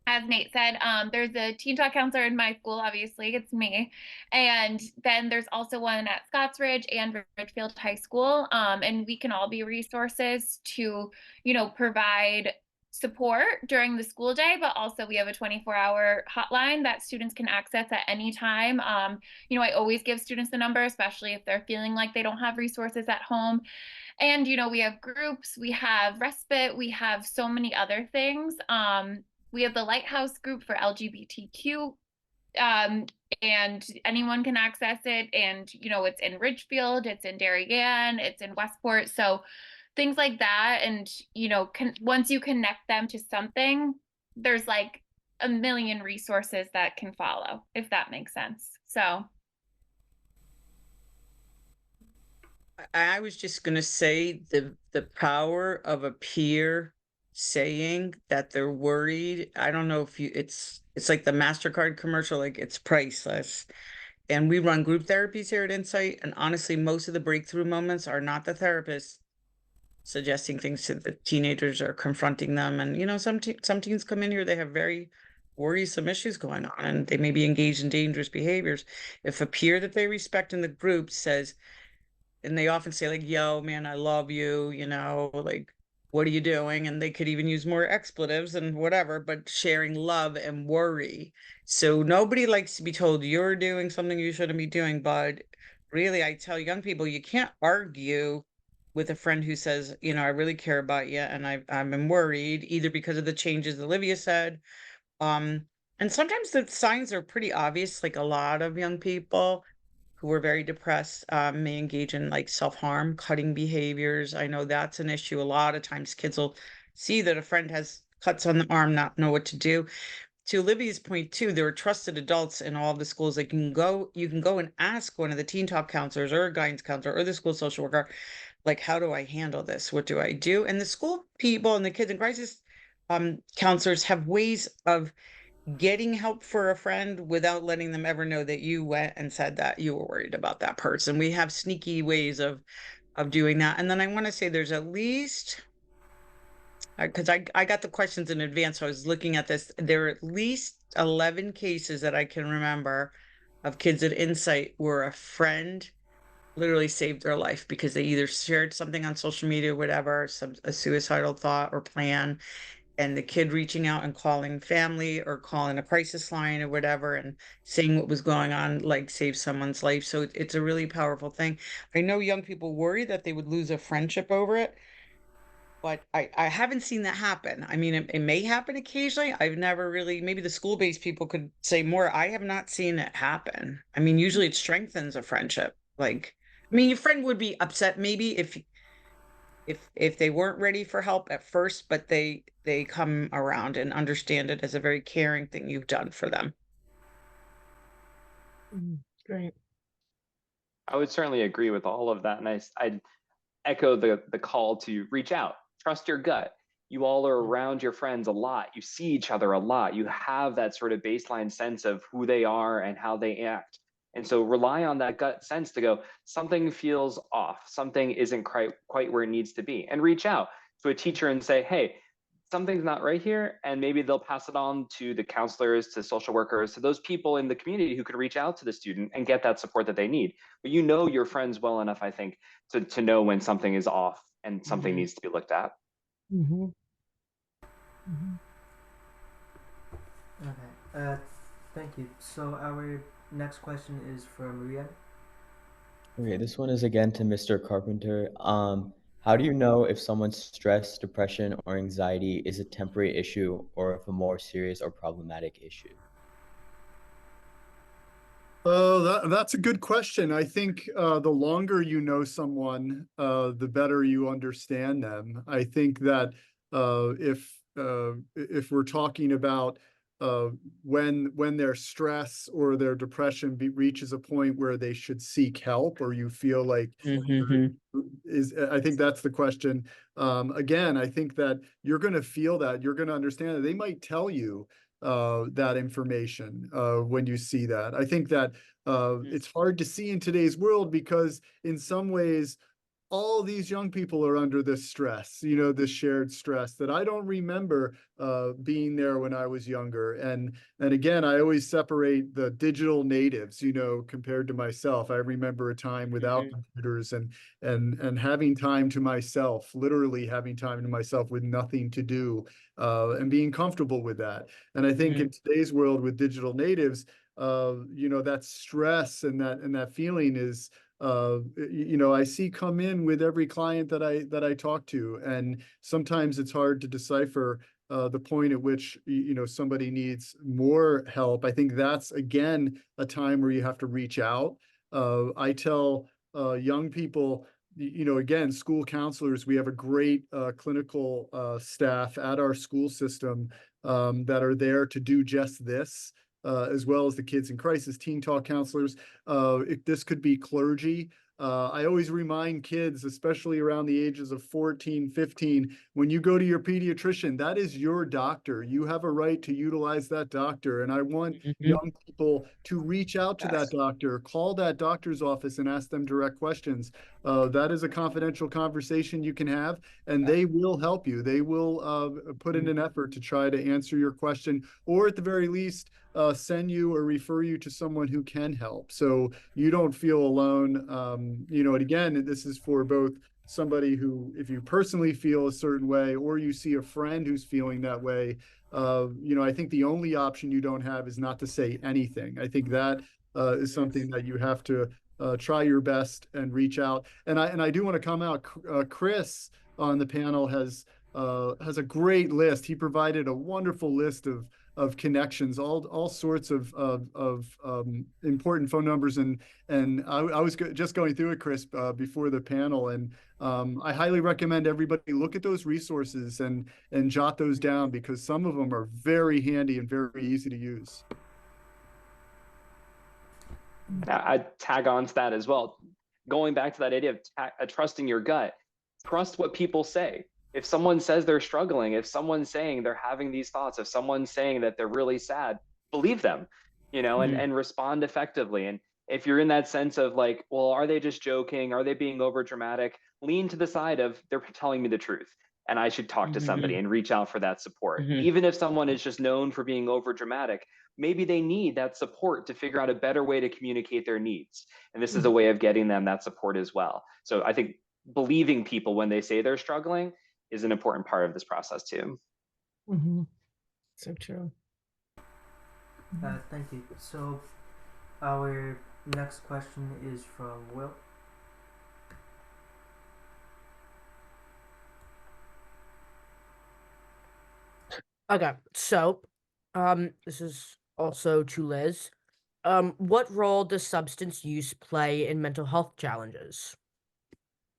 Speaker 4: as Nate said, there's a teen talk counselor in my school, obviously, it's me. And then there's also one at Scotts Ridge and Ridgefield High School. And we can all be resources to, provide support during the school day, but also we have a 24-hour hotline that students can access at any time. I always give students the number, especially if they're feeling like they don't have resources at home. And, we have groups, we have respite, we have so many other things. We have the Lighthouse group for LGBTQ, and anyone can access it. And, it's in Ridgefield, it's in Darien, it's in Westport. So things like that. And, once you connect them to something, there's like a million resources that can follow, if that makes sense. So.
Speaker 2: I was just going to say the power of a peer saying that they're worried. I don't know if it's like the MasterCard commercial, like it's priceless. And we run group therapies here at Insight, and honestly, most of the breakthrough moments are not the therapist suggesting things to the teenagers or confronting them. And some teens come in here, they have very worrisome issues going on, and they may be engaged in dangerous behaviors. If a peer that they respect in the group says, and they often say like, yo, man, I love you, like, what are you doing? And they could even use more expletives and whatever, but sharing love and worry. So nobody likes to be told you're doing something you shouldn't be doing. But really, I tell young people, you can't argue with a friend who says, I really care about you and I'm worried, either because of the changes Olivia said. And sometimes the signs are pretty obvious, like a lot of young people who are very depressed may engage in like self-harm, cutting behaviors. I know that's an issue. A lot of times kids will see that a friend has cuts on the arm, not know what to do. To Olivia's point too, there are trusted adults in all the schools. Like you can go and ask one of the teen talk counselors or a guidance counselor or the school social worker, like, how do I handle this? What do I do? And the school people and the kids in crisis counselors have ways of getting help for a friend without letting them ever know that you went and said that you were worried about that person. We have sneaky ways of doing that. And then I want to say there's at least, because I got the questions in advance, so I was looking at this. There are at least 11 cases that I can remember of kids at Insight where a friend literally saved their life because they either shared something on social media, whatever, a suicidal thought or plan, and the kid reaching out and calling family or calling a crisis line or whatever and saying what was going on, like, save someone's life. So it's a really powerful thing. I know young people worry that they would lose a friendship over it, but I haven't seen that happen. I mean, it may happen occasionally. I've never really, maybe the school-based people could say more. I have not seen it happen. I mean, usually it strengthens a friendship. Like, I mean, your friend would be upset maybe if they weren't ready for help at first, but they come around and understand it as a very caring thing you've done for them.
Speaker 8: Great.
Speaker 6: I would certainly agree with all of that. And I'd echo the call to reach out, trust your gut. You all are around your friends a lot. You see each other a lot. You have that sort of baseline sense of who they are and how they act. And so rely on that gut sense to go, something feels off, something isn't quite where it needs to be. And reach out to a teacher and say, hey, something's not right here. And maybe they'll pass it on to the counselors, to social workers, to those people in the community who could reach out to the student and get that support that they need. But you know your friends well enough, I think, to know when something is off and something needs to be looked at.
Speaker 8: Mm-hmm.
Speaker 1: Okay. Thank you. So our next question is from Rian.
Speaker 7: Okay, this one is again to Mr. Carpenter. How do you know if someone's stress, depression, or anxiety is a temporary issue or if a more serious or problematic issue?
Speaker 5: That's a good question. I think the longer you know someone, the better you understand them. I think that if we're talking about when their stress or their depression reaches a point where they should seek help, or you feel like I think that's the question. Again, I think that you're going to feel that, you're going to understand that they might tell you that information when you see that. I think that it's hard to see in today's world because in some ways all these young people are under this stress, this shared stress that I don't remember being there when I was younger. And again, I always separate the digital natives, compared to myself. I remember a time without computers and having time to myself, literally having time to myself with nothing to do, and being comfortable with that. And I think in today's world with digital natives, that stress and that feeling is, I see come in with every client that I talk to, and sometimes it's hard to decipher the point at which somebody needs more help. I think that's again a time where you have to reach out. I tell young people, again, school counselors, we have a great clinical staff at our school system that are there to do just this. As well as the kids in crisis, teen talk counselors. This could be clergy. I always remind kids, especially around the ages of 14, 15, when you go to your pediatrician, that is your doctor. You have a right to utilize that doctor. And I want young people to reach out to that doctor, call that doctor's office and ask them direct questions. That is a confidential conversation you can have, and they will help you. They will put in an effort to try to answer your question, or at the very least, send you or refer you to someone who can help, so you don't feel alone. And again, this is for both somebody who, if you personally feel a certain way, or you see a friend who's feeling that way, I think the only option you don't have is not to say anything. I think that is something that you have to try your best and reach out. And I do want to come out. Chris on the panel has a great list. He provided a wonderful list of connections, all sorts of important phone numbers, and I was just going through it, Chris, before the panel, and I highly recommend everybody look at those resources and jot those down, because some of them are very handy and very easy to use.
Speaker 6: I'd tag on to that as well. Going back to that idea of trusting your gut, trust what people say. If someone says they're struggling, if someone's saying they're having these thoughts, if someone's saying that they're really sad, believe them, and respond effectively. And if you're in that sense of like, well, are they just joking? Are they being over dramatic? Lean to the side of they're telling me the truth, and I should talk to somebody and reach out for that support. Even if someone is just known for being over dramatic, maybe they need that support to figure out a better way to communicate their needs. And this is a way of getting them that support as well. So I think believing people when they say they're struggling is an important part of this process too.
Speaker 3: So true.
Speaker 1: Thank you. So our next question is from Will.
Speaker 8: Okay, so this is also to Liz. What role does substance use play in mental health challenges?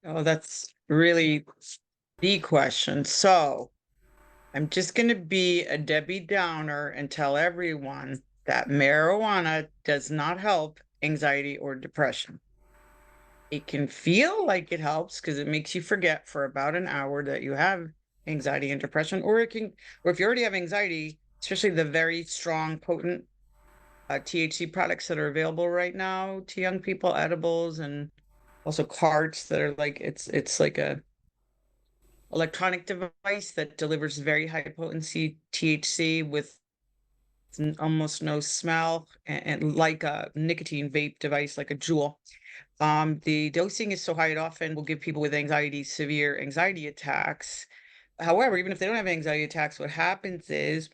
Speaker 2: Oh, that's really the question. So I'm just going to be a Debbie Downer and tell everyone that marijuana does not help anxiety or depression. It can feel like it helps because it makes you forget for about an hour that you have anxiety and depression, or if you already have anxiety, especially the very strong, potent THC products that are available right now to young people, edibles, and also carts that are like, it's like a electronic device that delivers very high potency THC with almost no smell, and like a nicotine vape device, like a Juul. The dosing is so high, it often will give people with anxiety severe anxiety attacks. However, even if they don't have anxiety attacks, what happens is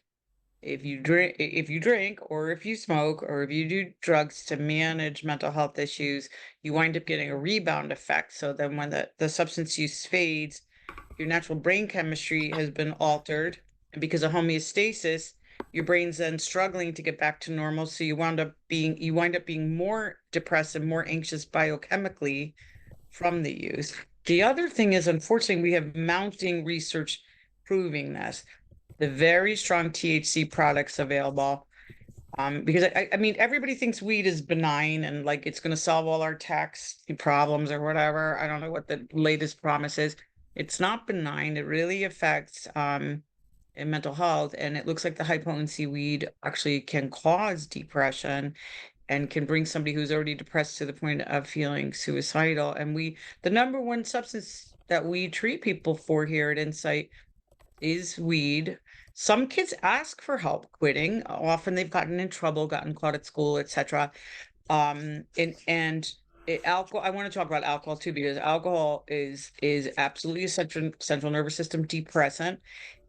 Speaker 2: if you drink or if you smoke or if you do drugs to manage mental health issues, you wind up getting a rebound effect. So then when the substance use fades, your natural brain chemistry has been altered. And because of homeostasis, your brain's then struggling to get back to normal. So you wind up being more depressed and more anxious biochemically from the use. The other thing is, unfortunately, we have mounting research proving this. The very strong THC products available. Because I mean, everybody thinks weed is benign and like it's going to solve all our tax problems or whatever. I don't know what the latest promise is. It's not benign. It really affects in mental health, and it looks like the high potency weed actually can cause depression. and can bring somebody who's already depressed to the point of feeling suicidal. And the number one substance that we treat people for here at Insight is weed. Some kids ask for help quitting. Often they've gotten in trouble, gotten caught at school, etc. Alcohol. I want to talk about alcohol too, because alcohol is absolutely a central nervous system depressant.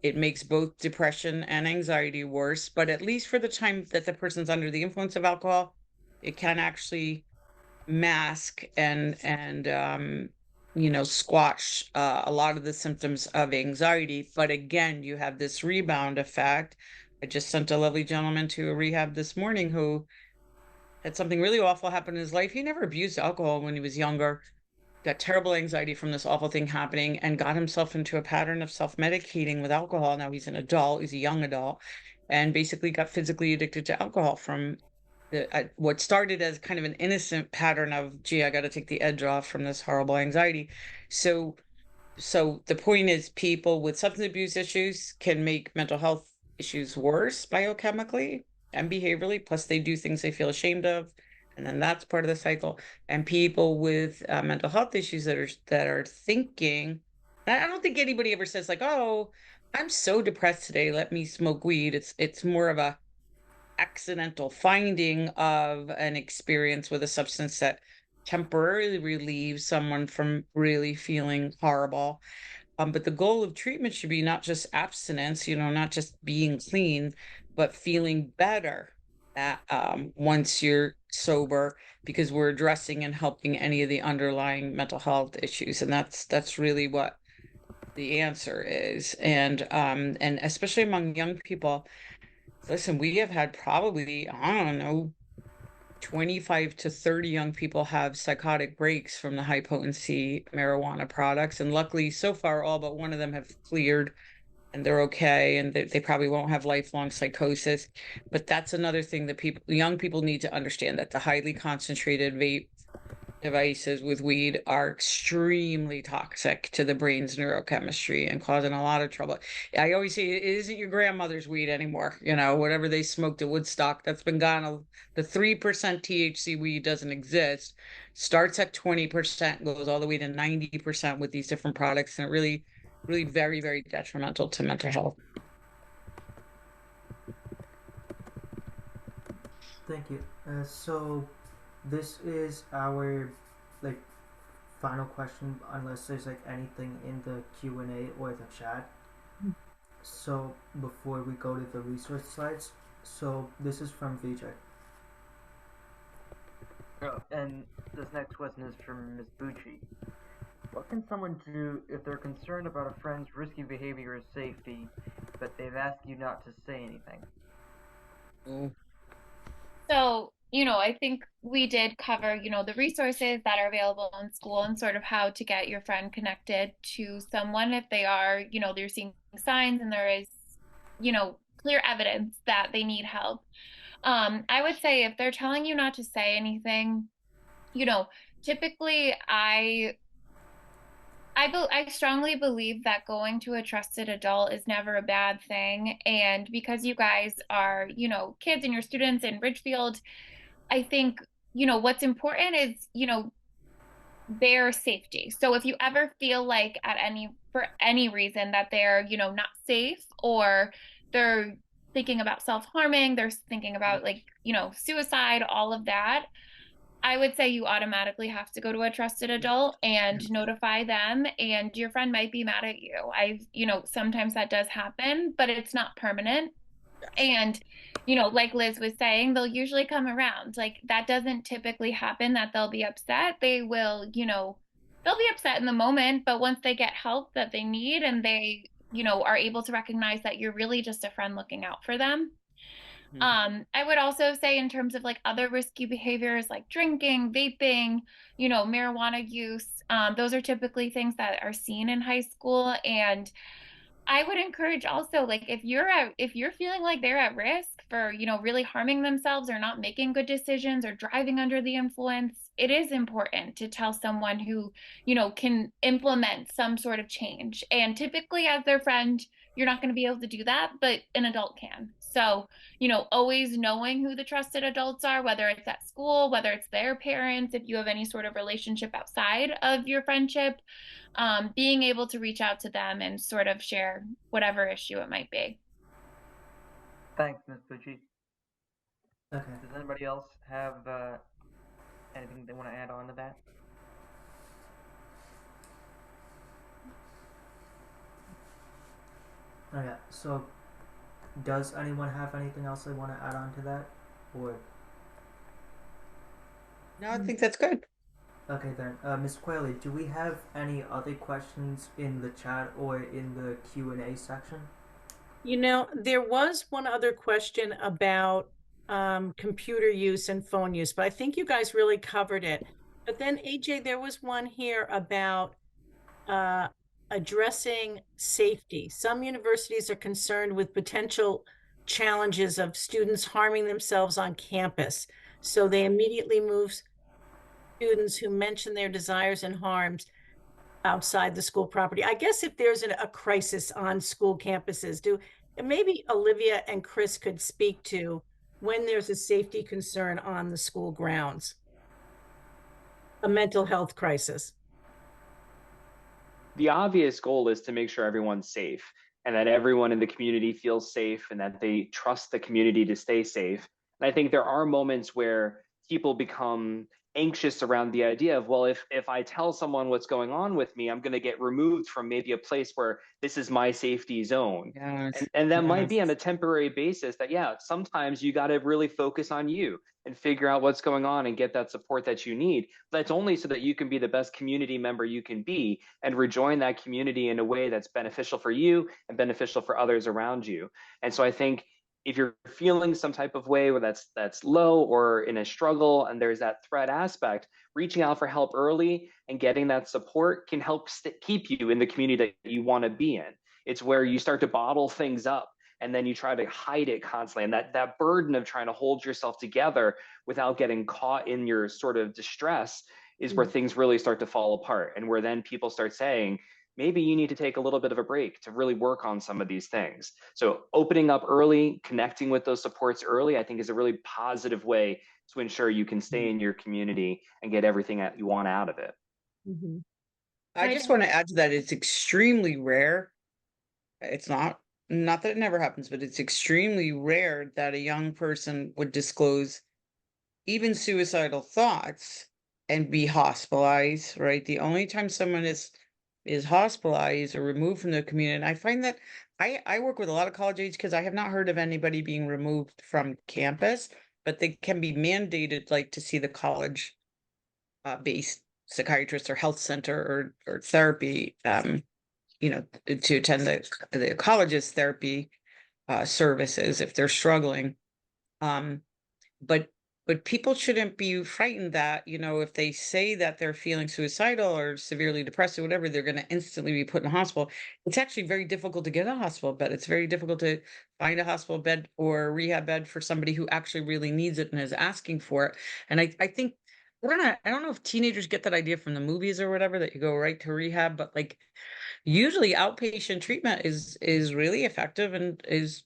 Speaker 2: It makes both depression and anxiety worse, but at least for the time that the person's under the influence of alcohol, it can actually mask and squash a lot of the symptoms of anxiety. But again, you have this rebound effect. I just sent a lovely gentleman to a rehab this morning who had something really awful happen in his life. He never abused alcohol when he was younger, got terrible anxiety from this awful thing happening, and got himself into a pattern of self-medicating with alcohol. Now he's an adult, he's a young adult, and basically got physically addicted to alcohol from what started as kind of an innocent pattern of, gee, I got to take the edge off from this horrible anxiety. So the point is, people with substance abuse issues can make mental health issues worse biochemically and behaviorally. Plus, they do things they feel ashamed of, and then that's part of the cycle. And people with mental health issues that are thinking, I don't think anybody ever says like, "Oh, I'm so depressed today, let me smoke weed." It's more of a accidental finding of an experience with a substance that temporarily relieves someone from really feeling horrible. But the goal of treatment should be not just abstinence, not just being clean, but feeling better once you're sober, because we're addressing and helping any of the underlying mental health issues. And that's really what the answer is. And especially among young people, listen, we have had probably, I don't know, 25 to 30 young people have psychotic breaks from the high potency marijuana products. And luckily, so far, all but one of them have cleared and they're okay. And they probably won't have lifelong psychosis. But that's another thing that young people need to understand, that the highly concentrated vape devices with weed are extremely toxic to the brain's neurochemistry and causing a lot of trouble. I always say it isn't your grandmother's weed anymore. Whatever they smoked at Woodstock, that's been gone. The 3% THC weed doesn't exist. Starts at 20%, goes all the way to 90% with these different products, and it really, really very, very detrimental to mental health.
Speaker 1: Thank you. So this is our final question, unless there's anything in the Q&A or the chat. So before we go to the resource slides, so this is from VJ.
Speaker 9: And this next question is from Ms. Bucci. What can someone do if they're concerned about a friend's risky behavior or safety, but they've asked you not to say anything?
Speaker 4: So, I think we did cover, the resources that are available in school and sort of how to get your friend connected to someone if they are, they're seeing signs and there is, clear evidence that they need help. I would say if they're telling you not to say anything, typically I strongly believe that going to a trusted adult is never a bad thing. And because you guys are, kids and your students in Ridgefield, I think, what's important is, their safety. So if you ever feel like for any reason that they're, not safe, or they're thinking about self-harming, they're thinking about suicide, all of that, I would say you automatically have to go to a trusted adult and notify them, and your friend might be mad at you. Sometimes that does happen, but it's not permanent. And, like Liz was saying, they'll usually come around. That doesn't typically happen that they'll be upset. They will, they'll be upset in the moment, but once they get help that they need and they, are able to recognize that you're really just a friend looking out for them. I would also say in terms of other risky behaviors like drinking, vaping, marijuana use, those are typically things that are seen in high school. And I would encourage also, if you're feeling like they're at risk for, really harming themselves or not making good decisions or driving under the influence, it is important to tell someone who, can implement some sort of change. And typically as their friend, you're not going to be able to do that, but an adult can. So, always knowing who the trusted adults are, whether it's at school, whether it's their parents, if you have any sort of relationship outside of your friendship, being able to reach out to them and sort of share whatever issue it might be.
Speaker 9: Thanks, Ms. Pucci.
Speaker 1: Okay.
Speaker 9: Does anybody else have anything they want to add on to that?
Speaker 1: Okay, so does anyone have anything else they want to add on to that? Or
Speaker 2: No, I think that's good.
Speaker 1: okay then, Ms. Quayle, do we have any other questions in the chat or in the Q&A section?
Speaker 3: There was one other question about computer use and phone use, but I think you guys really covered it. But then, AJ, there was one here about addressing safety. Some universities are concerned with potential challenges of students harming themselves on campus. So they immediately move students who mention their desires and harms outside the school property. I guess if there's a crisis on school campuses, maybe Olivia and Chris could speak to when there's a safety concern on the school grounds, a mental health crisis.
Speaker 6: The obvious goal is to make sure everyone's safe and that everyone in the community feels safe and that they trust the community to stay safe. And I think there are moments where people become anxious around the idea of, well, if I tell someone what's going on with me, I'm going to get removed from maybe a place where this is my safety zone.
Speaker 2: Yes.
Speaker 6: And that might
Speaker 2: Yes.
Speaker 6: be on a temporary basis that, yeah, sometimes you got to really focus on you and figure out what's going on and get that support that you need. That's only so that you can be the best community member you can be and rejoin that community in a way that's beneficial for you and beneficial for others around you. And so I think if you're feeling some type of way where that's low or in a struggle and there's that threat aspect, reaching out for help early and getting that support can help keep you in the community that you want to be in. It's where you start to bottle things up and then you try to hide it constantly. And that burden of trying to hold yourself together without getting caught in your sort of distress is where things really start to fall apart, and where then people start saying, maybe you need to take a little bit of a break to really work on some of these things. So opening up early, connecting with those supports early, I think is a really positive way to ensure you can stay in your community and get everything that you want out of it.
Speaker 3: Mm-hmm.
Speaker 2: I just want to add to that, it's extremely rare. It's not that it never happens, but it's extremely rare that a young person would disclose even suicidal thoughts and be hospitalized, right? The only time someone is hospitalized or removed from the community, and I find that I work with a lot of college age kids. I have not heard of anybody being removed from campus, but they can be mandated, like, to see the college based psychiatrist or health center or therapy, to attend the college's therapy services if they're struggling. But people shouldn't be frightened that, if they say that they're feeling suicidal or severely depressed or whatever, they're going to instantly be put in a hospital. It's actually very difficult to get a hospital bed. It's very difficult to find a hospital bed or a rehab bed for somebody who actually really needs it and is asking for it. And I think, I don't know if teenagers get that idea from the movies or whatever, that you go right to rehab, but like usually outpatient treatment is really effective and is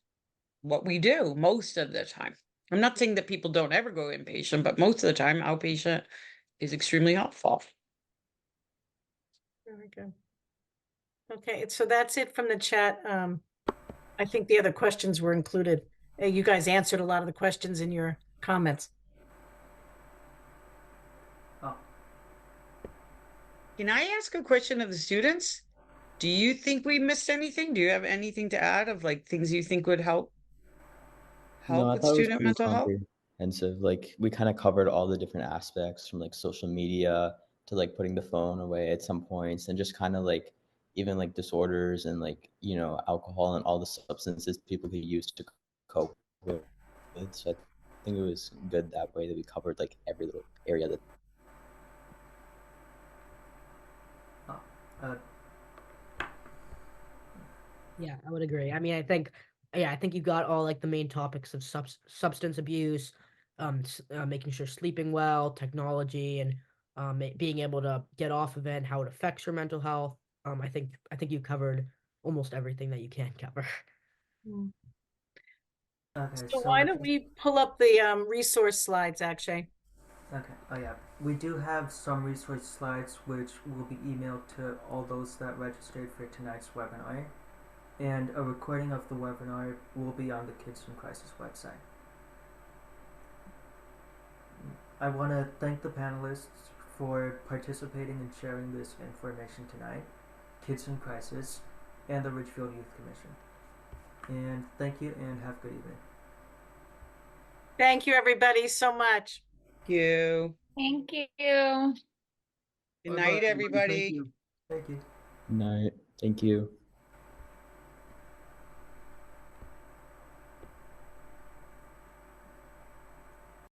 Speaker 2: what we do most of the time. I'm not saying that people don't ever go inpatient, but most of the time outpatient is extremely helpful.
Speaker 3: Very good. Okay, so that's it from the chat. I think the other questions were included. You guys answered a lot of the questions in your comments.
Speaker 1: Oh,
Speaker 2: Can I ask a question of the students? Do you think we missed anything? Do you have anything to add of like things you think would help
Speaker 7: No, I
Speaker 2: with
Speaker 7: thought it was
Speaker 2: student
Speaker 7: pretty
Speaker 2: mental health?
Speaker 7: comprehensive. Like we kind of covered all the different aspects from like social media to like putting the phone away at some points and just kind of like even like disorders and like, alcohol and all the substances people could use to cope with. So I think it was good that way that we covered like every little area that
Speaker 1: uh,
Speaker 8: Yeah, I would agree. I mean, I think you got all like the main topics of substance abuse, making sure sleeping well, technology, and being able to get off of it, and how it affects your mental health. I think you covered almost everything that you can cover.
Speaker 1: Okay,
Speaker 3: So
Speaker 1: so
Speaker 3: why
Speaker 1: I
Speaker 3: don't
Speaker 1: can-
Speaker 3: we pull up the resource slides, Akshay?
Speaker 1: Okay, oh yeah. We do have some resource slides which will be emailed to all those that registered for tonight's webinar. And a recording of the webinar will be on the Kids in Crisis website. I want to thank the panelists for participating and sharing this information tonight, Kids in Crisis, and the Ridgefield Youth Commission. And thank you and have a good evening.
Speaker 3: Thank you, everybody, so much.
Speaker 2: Thank you.
Speaker 4: Thank you.
Speaker 2: Good
Speaker 5: Bye-bye,
Speaker 2: night,
Speaker 5: everybody. Thank
Speaker 2: everybody.
Speaker 5: you.
Speaker 1: Thank you.
Speaker 7: Night. Thank you.